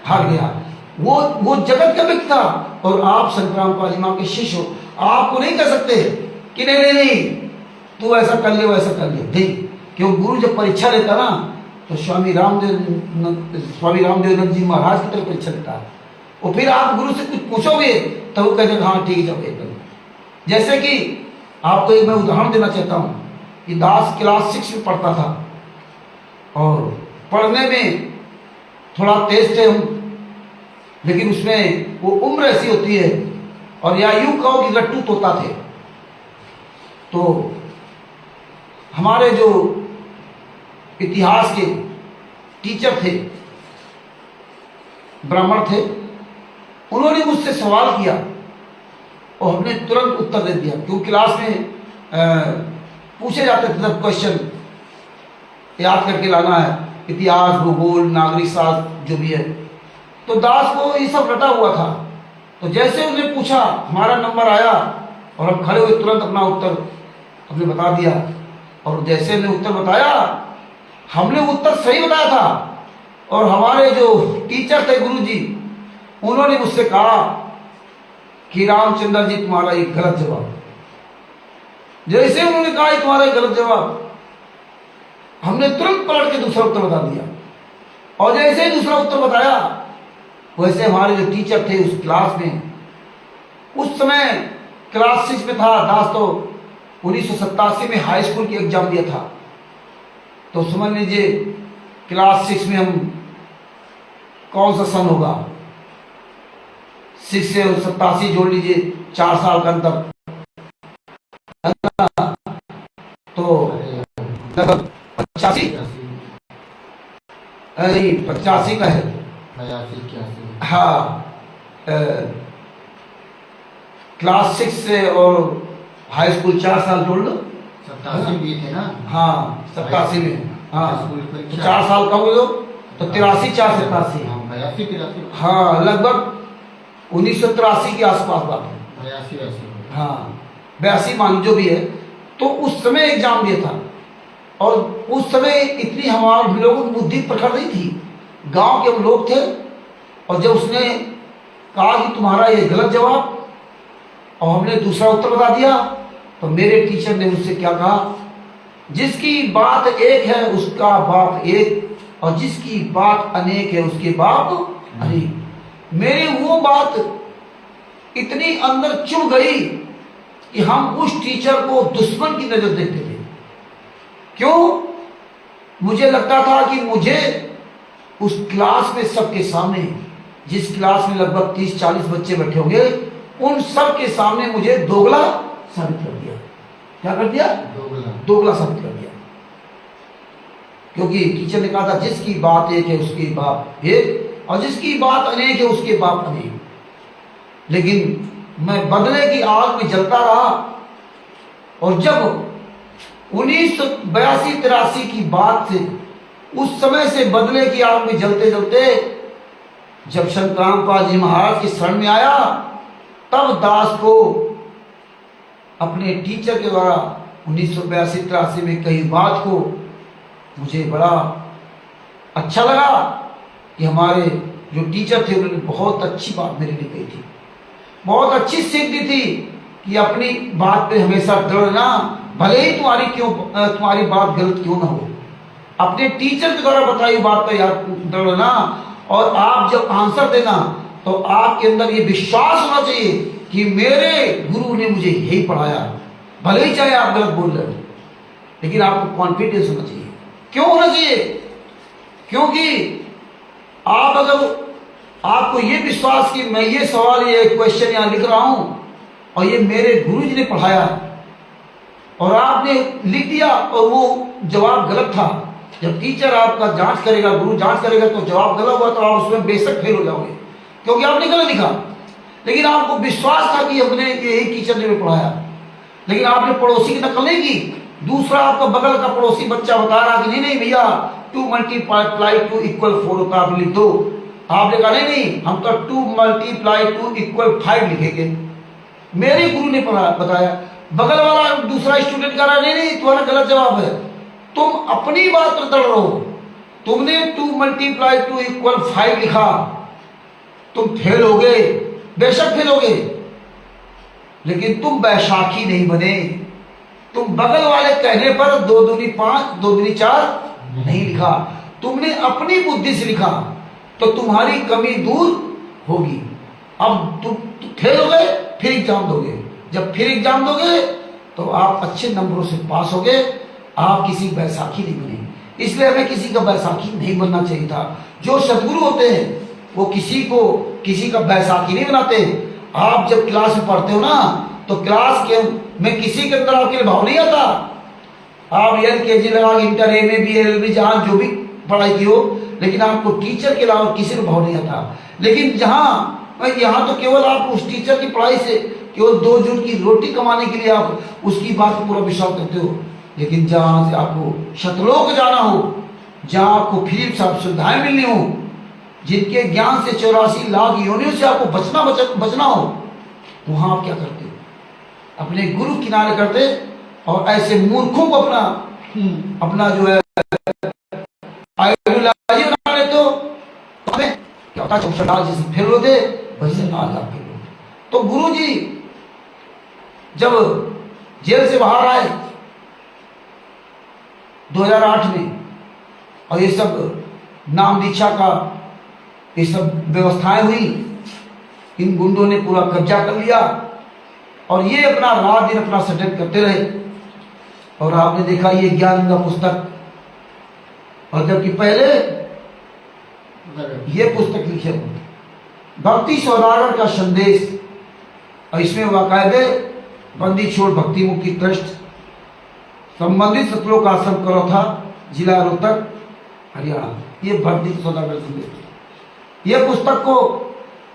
हार गया। वो जगत का व्यक्ति था और आप संत रामपाल जी महाराज के शिष्य हो, आपको नहीं कह सकते कि नहीं नहीं नहीं तू ऐसा कर ले वैसा कर ले। नहीं, क्यों? गुरु जब परीक्षा लेता ना तो तो स्वामी रामदेव जी महाराज की तरफ परीक्षा देता है। और फिर आप गुरु से कुछ पूछोगे तो वो कहते हाँ ठीक है जाओ ये करो। जैसे कि आपको एक मैं उदाहरण देना चाहता हूँ कि दास क्लास 6 में पढ़ता था और पढ़ने में थोड़ा तेज थे हम, लेकिन उसमें वो उम्र ऐसी होती है, और या यूं कहो कि लट्टू तोता थे। तो हमारे जो इतिहास के टीचर थे, ब्राह्मण थे, उन्होंने मुझसे सवाल किया और हमने तुरंत उत्तर दे दिया, क्योंकि क्लास में पूछे जाते थे तब क्वेश्चन याद करके लाना है, इतिहास, भूगोल, नागरिक शास्त्र जो भी है। तो दास को ये सब रटा हुआ था। तो जैसे उसने पूछा, हमारा नंबर आया और हम खड़े हुए, तुरंत अपना उत्तर हमने बता दिया। और जैसे हमने उत्तर बताया, हमने उत्तर सही बताया था, और हमारे जो टीचर थे गुरुजी, उन्होंने मुझसे कहा कि रामचंद्र जी तुम्हारा एक गलत जवाब। जैसे उन्होंने कहा तुम्हारा एक गलत जवाब, हमने तुरंत पलट के दूसरा उत्तर बता दिया। और जैसे ही दूसरा उत्तर बताया, वैसे हमारे जो टीचर थे उस क्लास में, उस समय क्लास 6 में था दास, तो 1987 में हाई स्कूल की एग्जाम दिया था। तो समझ लीजिए क्लास 6 में हम कौन सा सन होगा, 6 से 87 जोड़ लीजिए, 4 साल का अंतर, तो लगभग 85 नहीं 85 का है। हाँ, क्लास 6 से और हाई स्कूल 4 साल जोड़ लो, 87 भी थे ना। हाँ 87 में, हाँ तो 4 साल कम हो तो 83, 4 से 87, हाँ लगभग 1983 के आसपास बात है। हाँ 82 मान जो भी है। तो उस समय एग्जाम दिया था, और उस समय इतनी हमारे लोगों की बुद्धि प्रखर नहीं थी, गांव के हम लोग थे। और जब उसने कहा कि तुम्हारा ये गलत जवाब, और हमने दूसरा उत्तर बता दिया, तो मेरे टीचर ने मुझसे क्या कहा, जिसकी बात एक है उसका बाप एक, और जिसकी बात अनेक है उसके बाप अनेक। मेरी वो बात इतनी अंदर चुभ गई कि हम उस टीचर को दुश्मन की नजर देखते थे। क्यों? मुझे लगता था कि मुझे उस क्लास में सबके सामने, जिस क्लास में लगभग 30-40 बच्चे बैठे होंगे, उन सब के सामने मुझे दोगला साबित कर दिया। क्या कर दिया? दोगला साबित कर दिया। क्योंकि टीचर ने कहा था जिसकी बात एक है उसके बाप एक, और जिसकी बात अनेक है उसके बाप अनेक। लेकिन मैं बदले की आग में जलता रहा, और जब 1982-83 की बात से, उस समय से बदले की आग में जलते जलते जब शंकरामपाद जी महाराज की शरण में आया, तब दास को अपने टीचर के द्वारा 1982-83 में कही बात को मुझे बड़ा अच्छा लगा कि हमारे जो टीचर थे उन्होंने बहुत अच्छी बात मेरे लिए कही थी, बहुत अच्छी सीख दी थी कि अपनी बात पे हमेशा दृढ़ रहना, भले ही तुम्हारी बात गलत क्यों ना हो, अपने टीचर के द्वारा बताई बात पर याद दृढ़ रहना। और आप जब आंसर देना तो आपके अंदर ये विश्वास होना चाहिए कि मेरे गुरु ने मुझे यही पढ़ाया, भले ही चाहे आप गलत बोल रहे हो, लेकिन आपको कॉन्फिडेंस होना चाहिए। क्यों होना चाहिए? क्योंकि आप अगर आपको ये विश्वास कि मैं ये सवाल, ये क्वेश्चन यहाँ लिख रहा हूं और ये मेरे गुरु जी ने पढ़ाया, और आपने लिख दिया और वो जवाब गलत था, जब टीचर आपका जांच करेगा, गुरु जांच करेगा, तो जवाब गलत हुआ तो आप उसमें बेशक फेल हो जाओगे, क्योंकि आपने गलत लिखा। लेकिन आपको विश्वास था कि अपने यही टीचर ने पढ़ाया, लेकिन आपने पड़ोसी की नकल नहीं की। दूसरा आपका बगल का पड़ोसी बच्चा बता रहा कि नहीं भैया 2 मल्टीप्लाई 2 इक्वल 4 होता, आप लिख दो। आपने कहा नहीं हम तो 2 मल्टीप्लाई 2 इक्वल 5 लिखेंगे, मेरे गुरु ने बताया। बगल वाला दूसरा स्टूडेंट कह रहा नहीं तुम्हारा गलत जवाब है। तुम अपनी बात पर दृढ़ रहो, तुमने 2 मल्टीप्लाई 2 इक्वल 5 लिखा, तुम फेल हो गए, बेशक फेल हो गए, लेकिन तुम बैशाखी नहीं बने। तुम बगल वाले कहने पर 2 दूनी 5 2 दूनी 4 नहीं लिखा, तुमने अपनी बुद्धि से लिखा तो तुम्हारी कमी दूर होगी। अब तुम फेल हो गए, फिर एग्जाम दोगे। जब फिर एग्जाम दोगे तो आप अच्छे नंबरों से पास हो गए, आप किसी बैसाखी नहीं बने। इसलिए हमें किसी का बैसाखी नहीं बनना चाहिए था। जो सदगुरु होते हैं वो किसी का बैसाखी नहीं बनाते। आप जब क्लास में पढ़ते हो ना तो क्लास के में किसी के अंदर आपके लिए भाव नहीं आता। आप LKG लगा, इंटर, MA, BA, LLB जहां जो भी पढ़ाई की हो, लेकिन आपको टीचर के अलावा किसी को भाव नहीं आता। लेकिन यहाँ तो केवल आप उस टीचर की पढ़ाई से केवल 2 जून की रोटी कमाने के लिए आप उसकी बात पर पूरा विश्वास करते हो। लेकिन जहां से आपको शतलोक जाना हो, जहां आपको फ्री सुविधाएं मिलनी हो, जिनके ज्ञान से 84 लाख योनियों से आपको बचना हो, वहां आप क्या करते हो? अपने गुरु किनारे कर दे और ऐसे मूर्खों को अपना जो है आइडियोलॉजी बना लेते हो। क्या होता है, जैसे फेल होते वैसे ना फेल होते। तो गुरु जी जब जेल से बाहर आए 2008 में, और ये सब नाम दीक्षा का ये सब व्यवस्थाएं हुई, इन गुंडों ने पूरा कब्जा कर लिया और ये अपना रात दिन अपना सेटल करते रहे। और आपने देखा ये ज्ञान का पुस्तक, और जबकि पहले ये पुस्तक लिखे भक्ति सौदागर का संदेश, और इसमें बाकायदे बंदी छोड़ भक्ति मुक्ति ट्रस्ट संबंधित सतलोक आश्रम करो था, जिला रोहतक, हरियाणा। ये भक्ति सौदागर संदेश, ये पुस्तक को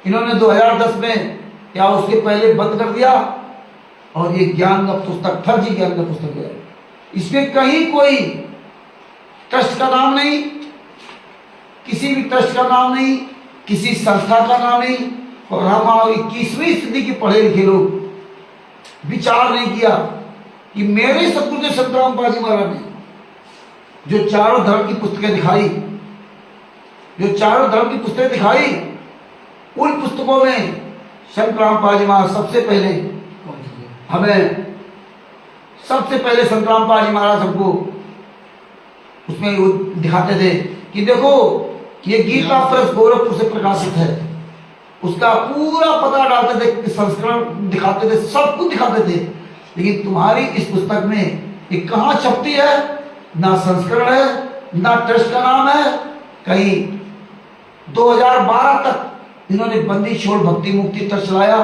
इन्होंने 2010 में या उसके पहले बंद कर दिया, और ये ज्ञान का पुस्तक फर्जी ज्ञान का पुस्तक है। इसमें कहीं कोई ट्रस्ट का नाम नहीं, किसी भी ट्रस्ट का नाम नहीं, किसी संस्था का नाम नहीं। और हम 21वीं सदी के पढ़े लिखे लोग विचार नहीं किया कि मेरे सतगुरुदेव संत रामपाल जी महाराज ने जो चारों धर्म की पुस्तकें दिखाई, उन पुस्तकों में संत रामपाल जी महाराज सबसे पहले संत रामपाल जी महाराज सबको उसमें वो दिखाते थे कि देखो ये गीता प्रेस गोरखपुर से प्रकाशित है। उसका पूरा पता डालते थे, संस्करण दिखाते थे, सब कुछ दिखाते थे। लेकिन तुम्हारी इस पुस्तक में ये कहाँ छपती है? ना संस्करण है, ना ट्रस्ट का नाम है कहीं। 2012 तक इन्होंने बंदी छोड़ भक्ति मुक्ति ट्रस्ट चलाया।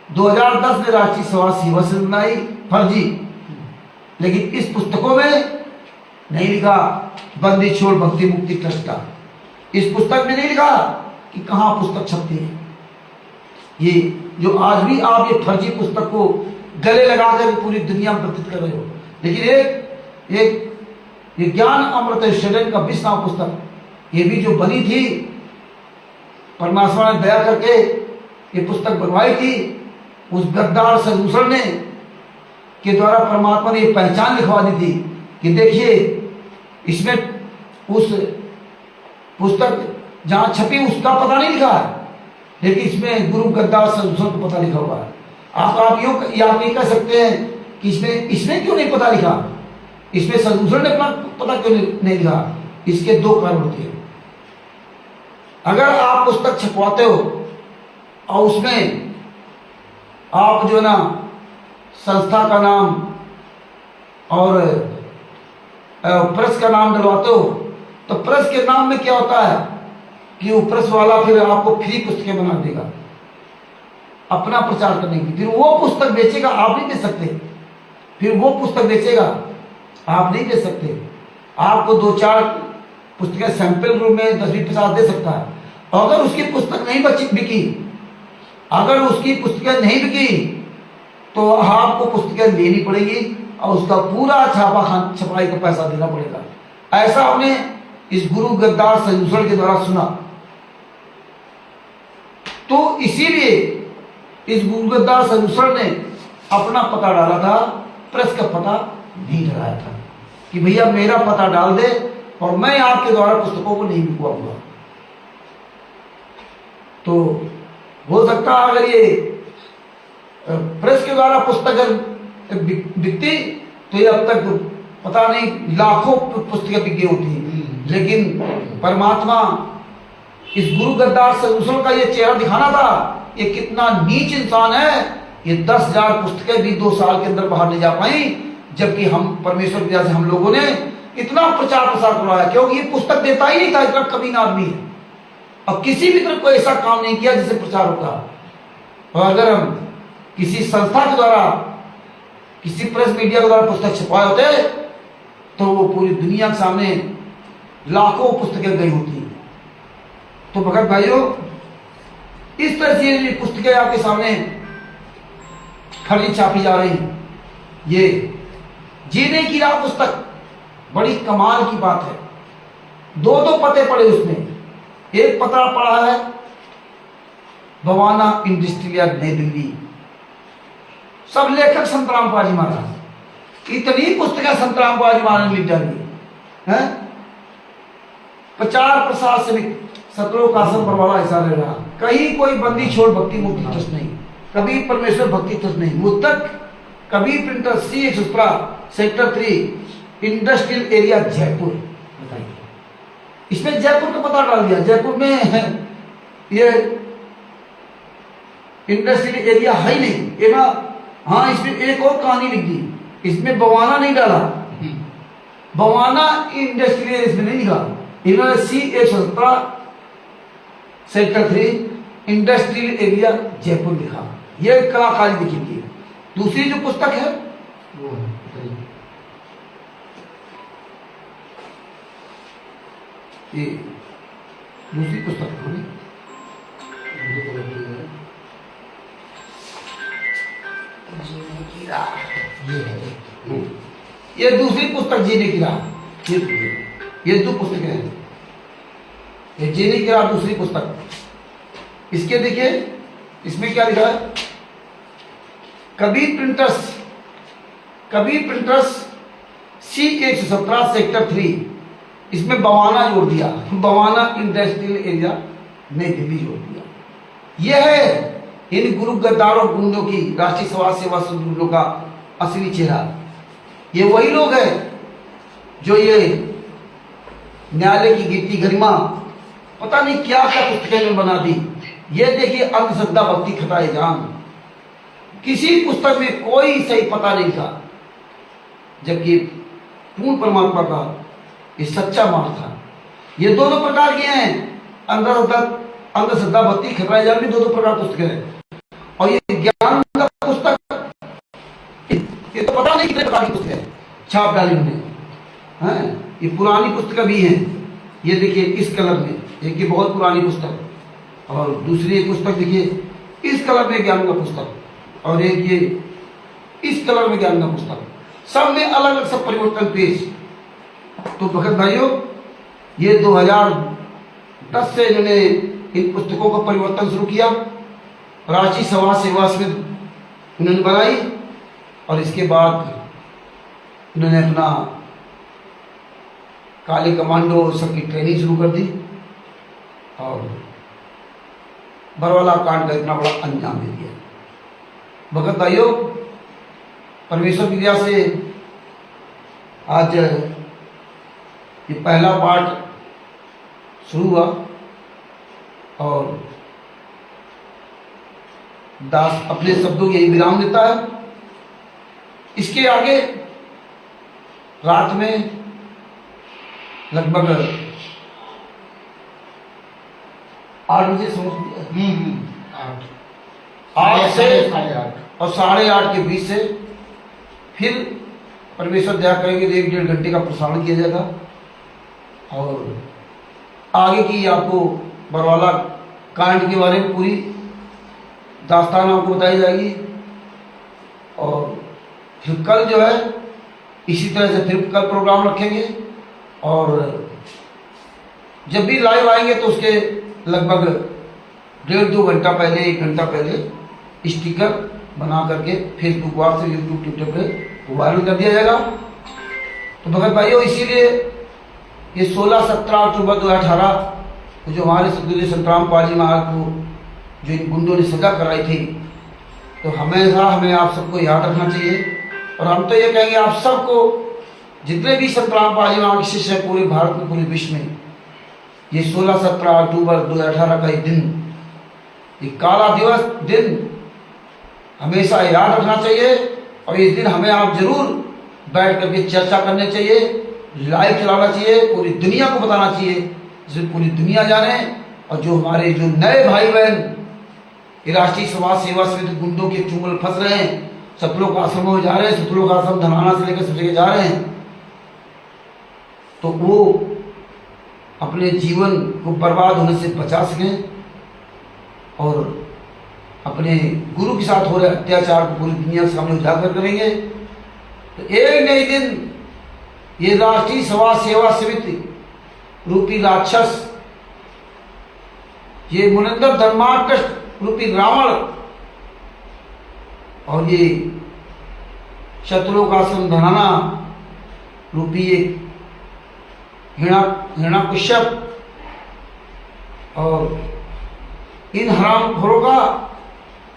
2010 में राष्ट्रीय सेवा से बनाई फर्जी, लेकिन इस पुस्तकों में नहीं लिखा बंदी छोड़ भक्ति मुक्ति ट्रस्ट का। इस पुस्तक में नहीं लिखा कि कहाँ पुस्तक छपती है। ये जो आज भी आप ये फर्जी पुस्तक को गले लगाकर पूरी दुनिया में प्रकटित कर रहे हो। लेकिन ये ज्ञान अमृत शरण का 20 नाम पुस्तक, ये भी जो बनी थी, परमात्मा ने दया करके ये पुस्तक बनवाई थी उस गद्दार सदूसर ने के द्वारा। परमात्मा ने ये पहचान लिखवा दी थी कि देखिए इसमें उस पुस्तक जहां छपी उसका पता नहीं लिखा है, लेकिन इसमें गुरु गद्दार सदूसर को पता लिखा हुआ है। आप ये कह सकते हैं कि इसमें क्यों नहीं पता लिखा, इसमें सदूसर ने अपना पता क्यों नहीं लिखा? इसके 2 कारण होते हैं। अगर आप पुस्तक छपवाते हो और उसमें आप जो है ना संस्था का नाम और प्रेस का नाम डलवाते हो, तो प्रेस के नाम में क्या होता है कि वो प्रेस वाला फिर आपको फ्री पुस्तकें बना देगा अपना प्रचार करने की। फिर वो पुस्तक बेचेगा, आप नहीं बेच सकते। फिर वो पुस्तक बेचेगा, आप नहीं बेच सकते। आपको 2-4 पुस्तकें सैंपल रूप में 10-20-50 दे सकता है। अगर उसकी पुस्तक नहीं बिकी, अगर उसकी पुस्तकें नहीं बिकी तो आपको पुस्तकें लेनी पड़ेगी और उसका पूरा छपाई का पैसा देना पड़ेगा। ऐसा हमने इस गुरु गद्दार सदूसर के द्वारा सुना। तो इसीलिए इस गुरु गद्दार सदूसर ने अपना पता डाला था, प्रेस का पता नहीं डलाया था कि भैया मेरा पता डाल दे और मैं आपके द्वारा पुस्तकों को नहीं बिकवाऊंगा। तो हो सकता है अगर ये प्रेस के द्वारा पुस्तक बिकती तो ये अब तक पता नहीं लाखों पुस्तकें बिक गई होती। लेकिन परमात्मा इस गुरु गद्दार सदूसों का ये चेहरा दिखाना था, ये कितना नीच इंसान है। ये 10,000 पुस्तकें भी 2 साल के अंदर बाहर नहीं जा पाई, जबकि हम परमेश्वर की वजह से हम लोगों ने इतना प्रचार प्रसार करवाया, क्योंकि ये पुस्तक देता ही नहीं था, इतना कमीना आदमी है। अब किसी भी तरह कोई ऐसा काम नहीं किया जिससे प्रचार होता। और अगर हम किसी संस्था के द्वारा, किसी प्रेस मीडिया के द्वारा पुस्तक छपवाए होते तो वो पूरी दुनिया के सामने लाखों पुस्तकें गई होती। तो भगत भाइयों, इस तरह से ये पुस्तकें आपके सामने खड़ी छापी जा रही। ये जीने की राह पुस्तक बड़ी कमाल की बात है। 2 पते पड़े उसमें। एक पता पड़ा है बवाना इंडस्ट्रियल नई दिल्ली, सब लेखक संत रामपाल जी महाराज। इतनी पुस्तकें संत रामपाल जी महाराज ने लिख डाली हैं। प्रचार प्रशासनिक सत्रों का आसन बरवाला हिस्सा ले रहा। कहीं कोई बंदी छोड़ भक्ति मुक्ति ट्रस्ट नहीं, कभी परमेश्वर भक्ति ट्रस्ट नहीं, मुद्दक कभी printer C117 sector 3 industrial area Jaipur. बताइए, इसमें जयपुर का पता डाल दिया। जयपुर में ये इंडस्ट्रियल एरिया है ही नहीं। एक हाँ, इसमें एक और कहानी लिख दी, इसमें बवाना नहीं डाला। बवाना इंडस्ट्रियल इसमें नहीं लिखा, इन्होंने C117 sector 3 industrial area Jaipur लिखा। यह कलाकारी लिखी। दूसरी जो पुस्तक है वो ये दूसरी पुस्तक है, ये दूसरी पुस्तक जीने की राह। ये 2 पुस्तकें हैं। ये जीने की राह दूसरी पुस्तक। इसके देखिए, इसमें क्या लिखा है, कबीर प्रिंटर्स C117 सेक्टर 3, इसमें बवाना जोड़ दिया, बवाना इंडस्ट्रियल एरिया नई दिल्ली जोड़ दिया। यह है इन गुरु गद्दारों गुंडों की, राष्ट्रीय समाज सेवा संगठनों का असली चेहरा। ये वही लोग हैं जो ये न्यायालय की गिरती गरिमा पता नहीं क्या क्या पुस्तकें में बना दी। ये देखिए, अंधश्रद्धा भक्ति खटाए जान, किसी पुस्तक में कोई सही पता नहीं था, जबकि पूर्ण परमात्मा का ये सच्चा मार्ग था। ये 2 प्रकार के हैं, अंधश्रद्धा भक्ति खटाए जान भी 2 प्रकार पुस्तकें हैं। और ये ज्ञान का पुस्तक, ये तो पता नहीं कितने प्रकार की पुस्तक है छाप डाली उन्होंने। ये पुरानी पुस्तकें भी हैं। ये देखिए इस कलर में, एक ये बहुत पुरानी पुस्तक, और दूसरी एक पुस्तक देखिए इस कलर में ज्ञान का पुस्तक, और एक ये इस कलर में ज्ञान का पुस्तक। सब में अलग अलग सब परिवर्तन पेश। तो भगत भाइयों, ये 2010 से इन्होंने इन पुस्तकों का परिवर्तन शुरू किया। रांची समाज सेवा में उन्होंने बनाई, और इसके बाद उन्होंने अपना काले कमांडो सबकी ट्रेनिंग शुरू कर दी, और बरवाला कांड का इतना बड़ा अंजाम दे दिया। भगत भाइयों, परमेश्वर की दया से आज ये पहला पार्ट शुरू हुआ, और दास अपने शब्दों की यही विराम देता है। इसके आगे रात में लगभग 8 बजे समझ 8 से और 8:30 के बीच से फिर परमेश्वर दया करेंगे तो 1-1.5 घंटे का प्रसारण किया जाएगा, और आगे की आपको बरवाला कांड के बारे में पूरी दास्तान आपको बताई जाएगी। और फिर कल जो है इसी तरह से फिर कल प्रोग्राम रखेंगे, और जब भी लाइव आएंगे तो उसके लगभग 1.5-2 घंटा पहले, 1 घंटा पहले स्टिकर बना करके फेसबुक व्हाट्सएप यूट्यूब ट्विटर पे वायरल कर दिया जाएगा। तो भगत भाइयों, इसीलिए ये 16-17 अक्टूबर 2018 जो हमारे सदगुरु संत रामपाल जी महाराज को जो इन गुंडों ने सजा कराई थी, तो हमेशा हमें आप सबको याद रखना चाहिए। और हम तो ये कहेंगे आप सबको जितने भी संत रामपाल जी महाराज के शिष्य हैं पूरे भारत में, पूरे विश्व में, ये 16-17 अक्टूबर 2018 का ये दिन, ये काला दिवस दिन हमेशा याद रखना चाहिए। और इस दिन हमें आप जरूर बैठ करके चर्चा करनी चाहिए, लाइव चलाना चाहिए, पूरी दुनिया को बताना चाहिए, जिससे पूरी दुनिया जाने। और जो हमारे जो नए भाई बहन ये राष्ट्रीय समाज सेवा समिति गुंडों के चुंगल फंस रहे हैं, सतलोक आश्रमों में जा रहे हैं, सतलोक आश्रम धनाना से लेकर सब जगह जा रहे हैं, तो वो अपने जीवन को बर्बाद होने से बचा सकें और अपने गुरु के साथ हो रहे अत्याचार को पूरी दुनिया के सामने उजागर करेंगे। तो एक नई दिन ये राष्ट्रीय समाज सेवा समिति रूपी राक्षस, ये मुनिंदर धर्माकृष्ण रूपी रावण और ये शत्रुलोक आश्रम धनाना रूपी एक हिरण्यकश्यप और इन हरामखोरों का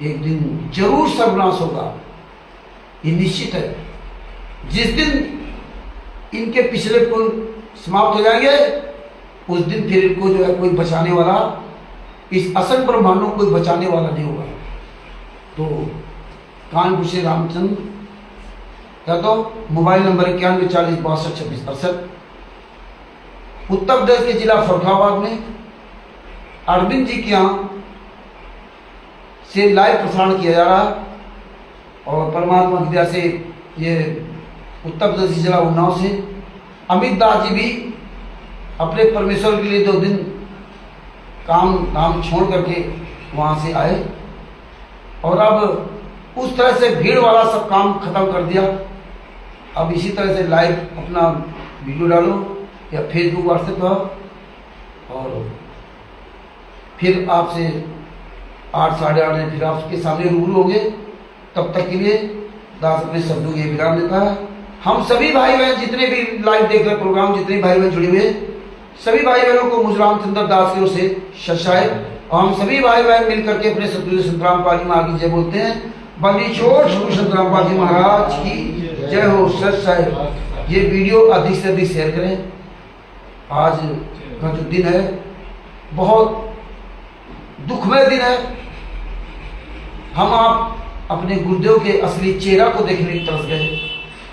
एक दिन जरूर सर्वनाश होगा, ये निश्चित है। जिस दिन इनके पिछले कुल समाप्त हो जाएंगे उस दिन फिर इनको जो है कोई बचाने वाला, इस असल ब्रह्मांडों को कोई बचाने वाला नहीं होगा। तो कानपुर से रामचंद्र या तो मोबाइल नंबर 9140622668, उत्तर प्रदेश के जिला फरुखाबाद में अरविंद जी के यहाँ से लाइव प्रसारण किया जा रहा है। और परमात्मा की दया से ये उत्तर प्रदेश जिला उन्नाव से अमित दास जी भी अपने परमेश्वर के लिए 2 दिन काम धाम छोड़ करके वहाँ से आए और अब उस तरह से भीड़ वाला सब काम खत्म कर दिया। अब इसी तरह से लाइव अपना वीडियो डालो या फेसबुक व्हाट्सएप पर, और फिर आपसे 8 साढ़े 8 बजे फिर आपके सामने रूबरू होंगे। तब तक के लिए दास अपने शब्दों के विराम देता है। हम सभी भाई बहन जितने भी लाइव देख रहे प्रोग्राम, जितने भाई बहन जुड़े हुए, सभी भाई बहनों को मुझ रामचंद्र दास की ओर से शशाय, और हम सभी भाई बहन मिलकर के अपने सतगुरु संत रामपाल जी महाराज की जय बोलते हैं। बंदी छोड़ संत रामपाल जी महाराज की जय हो। शशाय। ये वीडियो अधिक से अधिक शेयर करें। आज का जो दिन है बहुत दुखमय दिन है। हम आप अपने गुरुदेव के असली चेहरा को देखने की तरफ गए।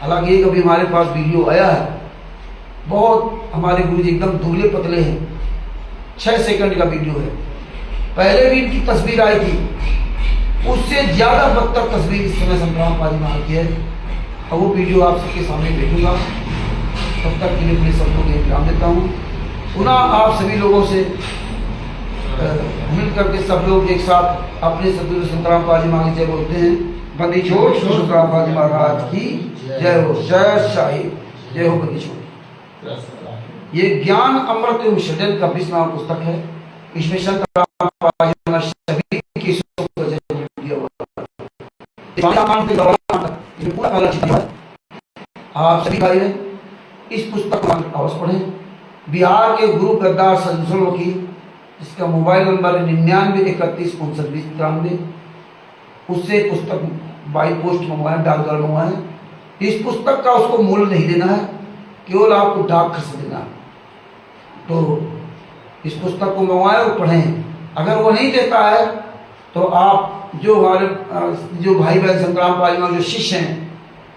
हालांकि एक अभी हमारे पास वीडियो आया है, बहुत हमारे गुरु जी एकदम दुबले पतले हैं, 6 सेकंड का वीडियो है। पहले भी इनकी तस्वीर आई थी, उससे ज्यादा बदतर तस्वीर इस समय संत रामपाल जी महाराज की है। और वो वीडियो आप सबके सामने भेजूंगा। तब तक के लिए अपने सबको विराम देता हूँ। पुनः आप सभी लोगों से मिल करके सब लोग एक साथ अपने सतगुरु संत रामपाल जी महाराज जय बोलते हैं। बंदी छोड़ संत रामपाल जी महाराज की जय हो। जय शाही, जय हो बंदी छोड़। ये ज्ञान अमृत एवं षड्यंत्र का 20 नाम पुस्तक है। इसमें संत रामपाल जी महाराज सभी की आप सभी भाई इस पुस्तक को अवश्य पढ़ें। बिहार के गुरु गद्दार संसलों की, इसका मोबाइल नंबर है 9931592093। उससे पुस्तक बाई पोस्ट मंगवाएं, डाकघर मंगवाएं। इस पुस्तक का उसको मूल्य नहीं देना है, केवल आपको डाक खर्च देना है। तो इस पुस्तक को मंगवाएं और पढ़ें। अगर वो नहीं देता है तो आप जो हमारे जो भाई बहन संत रामपाल जी जो शिष्य हैं,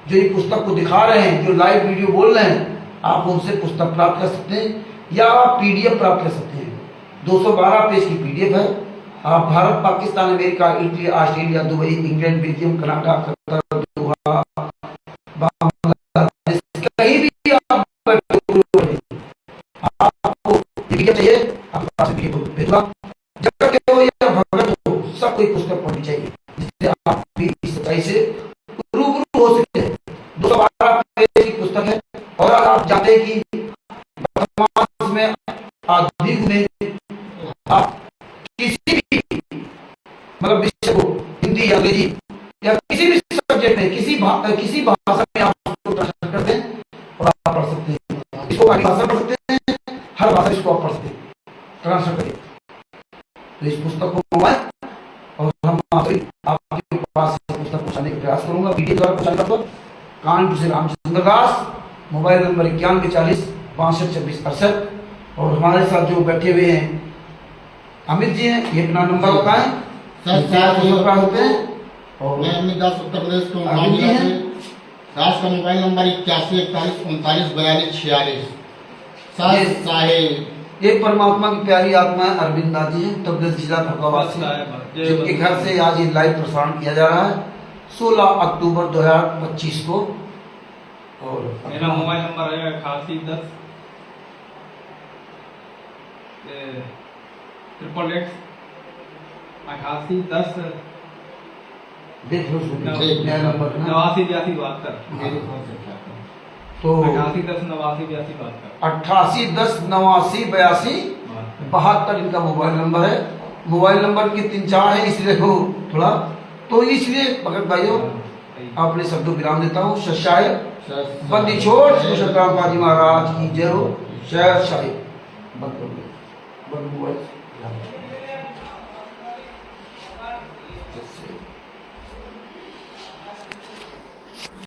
जो ये पुस्तक को दिखा रहे हैं, जो लाइव वीडियो बोल रहे हैं, आप उनसे पुस्तक प्राप्त कर सकते हैं या आप PDF प्राप्त कर सकते हैं। 212 पेज की PDF है। आप Bharat, Pakistan, America, Italy, Australia, Dubai, England, Belgium, Canada, Qatar, Doha, Bangladesh, कहीं भी आप आपको PDF चाहिए, आपके पास PDF भेजूंगा। जब तक हो या भगत हो, सब कोई पुस्तक पढ़नी चाहिए, जिससे आप भी इस सच्चाई से रूबरू हो सकते हैं। 212 पेज की पुस्तक है। और आप जानते हैं कि वर्तमान में आधुनिक में आप किसी भी मतलब विषय को हिंदी या अंग्रेजी या किसी भी सब्जेक्ट में किसी भाषा में आप ट्रांसलेट करते हैं और आप पढ़ सकते हैं। इसको हर भाषा पढ़ सकते हैं, हर भाषा इसको आप पढ़ सकते हैं, ट्रांसलेट करिए। तो इस पुस्तक को मंगवाएं और हम आपके पास पुस्तक पहुंचाने का प्रयास करूंगा, वीडियो द्वारा पहुंचाने का। कानपुर से रामचंद्र दास, मोबाइल नंबर 9140 62 26 68। और हमारे साथ जो बैठे हुए हैं अमित जी हैं, ये अपना नंबर बताएं। सर, ₹400 होते हैं। और मैं अमित दास उत्तर प्रदेश को अमित जी हैं। राष्ट्र का मोबाइल नंबर 8141394246। सर साहेब ये परमात्मा की प्यारी आत्मा है अरविंद जी हैं, उत्तर प्रदेश जिला फरुखाबाद से, जिनके घर से आज ये लाइव प्रसारण किया जा रहा है 16 अक्टूबर 2025 को। और मेरा मोबाइल नंबर है 8810 888 8810 देख लो नया नंबर है ना। 898272 मेरे फोन से क्या करूं? तो 8810 898272 8810 8982 72 इनका मोबाइल नंबर है। मोबाइल नंबर के 3-4 है, इसलिए वो थोड़ा तो इसलिए भगत भाइयों आपने शब्दों विराम देता हूँ। शशाय बंदी छोड़ कुशलराम बाजी महाराज की जय हो। शहर शाही बंद कर दो, बंद मोबाइल।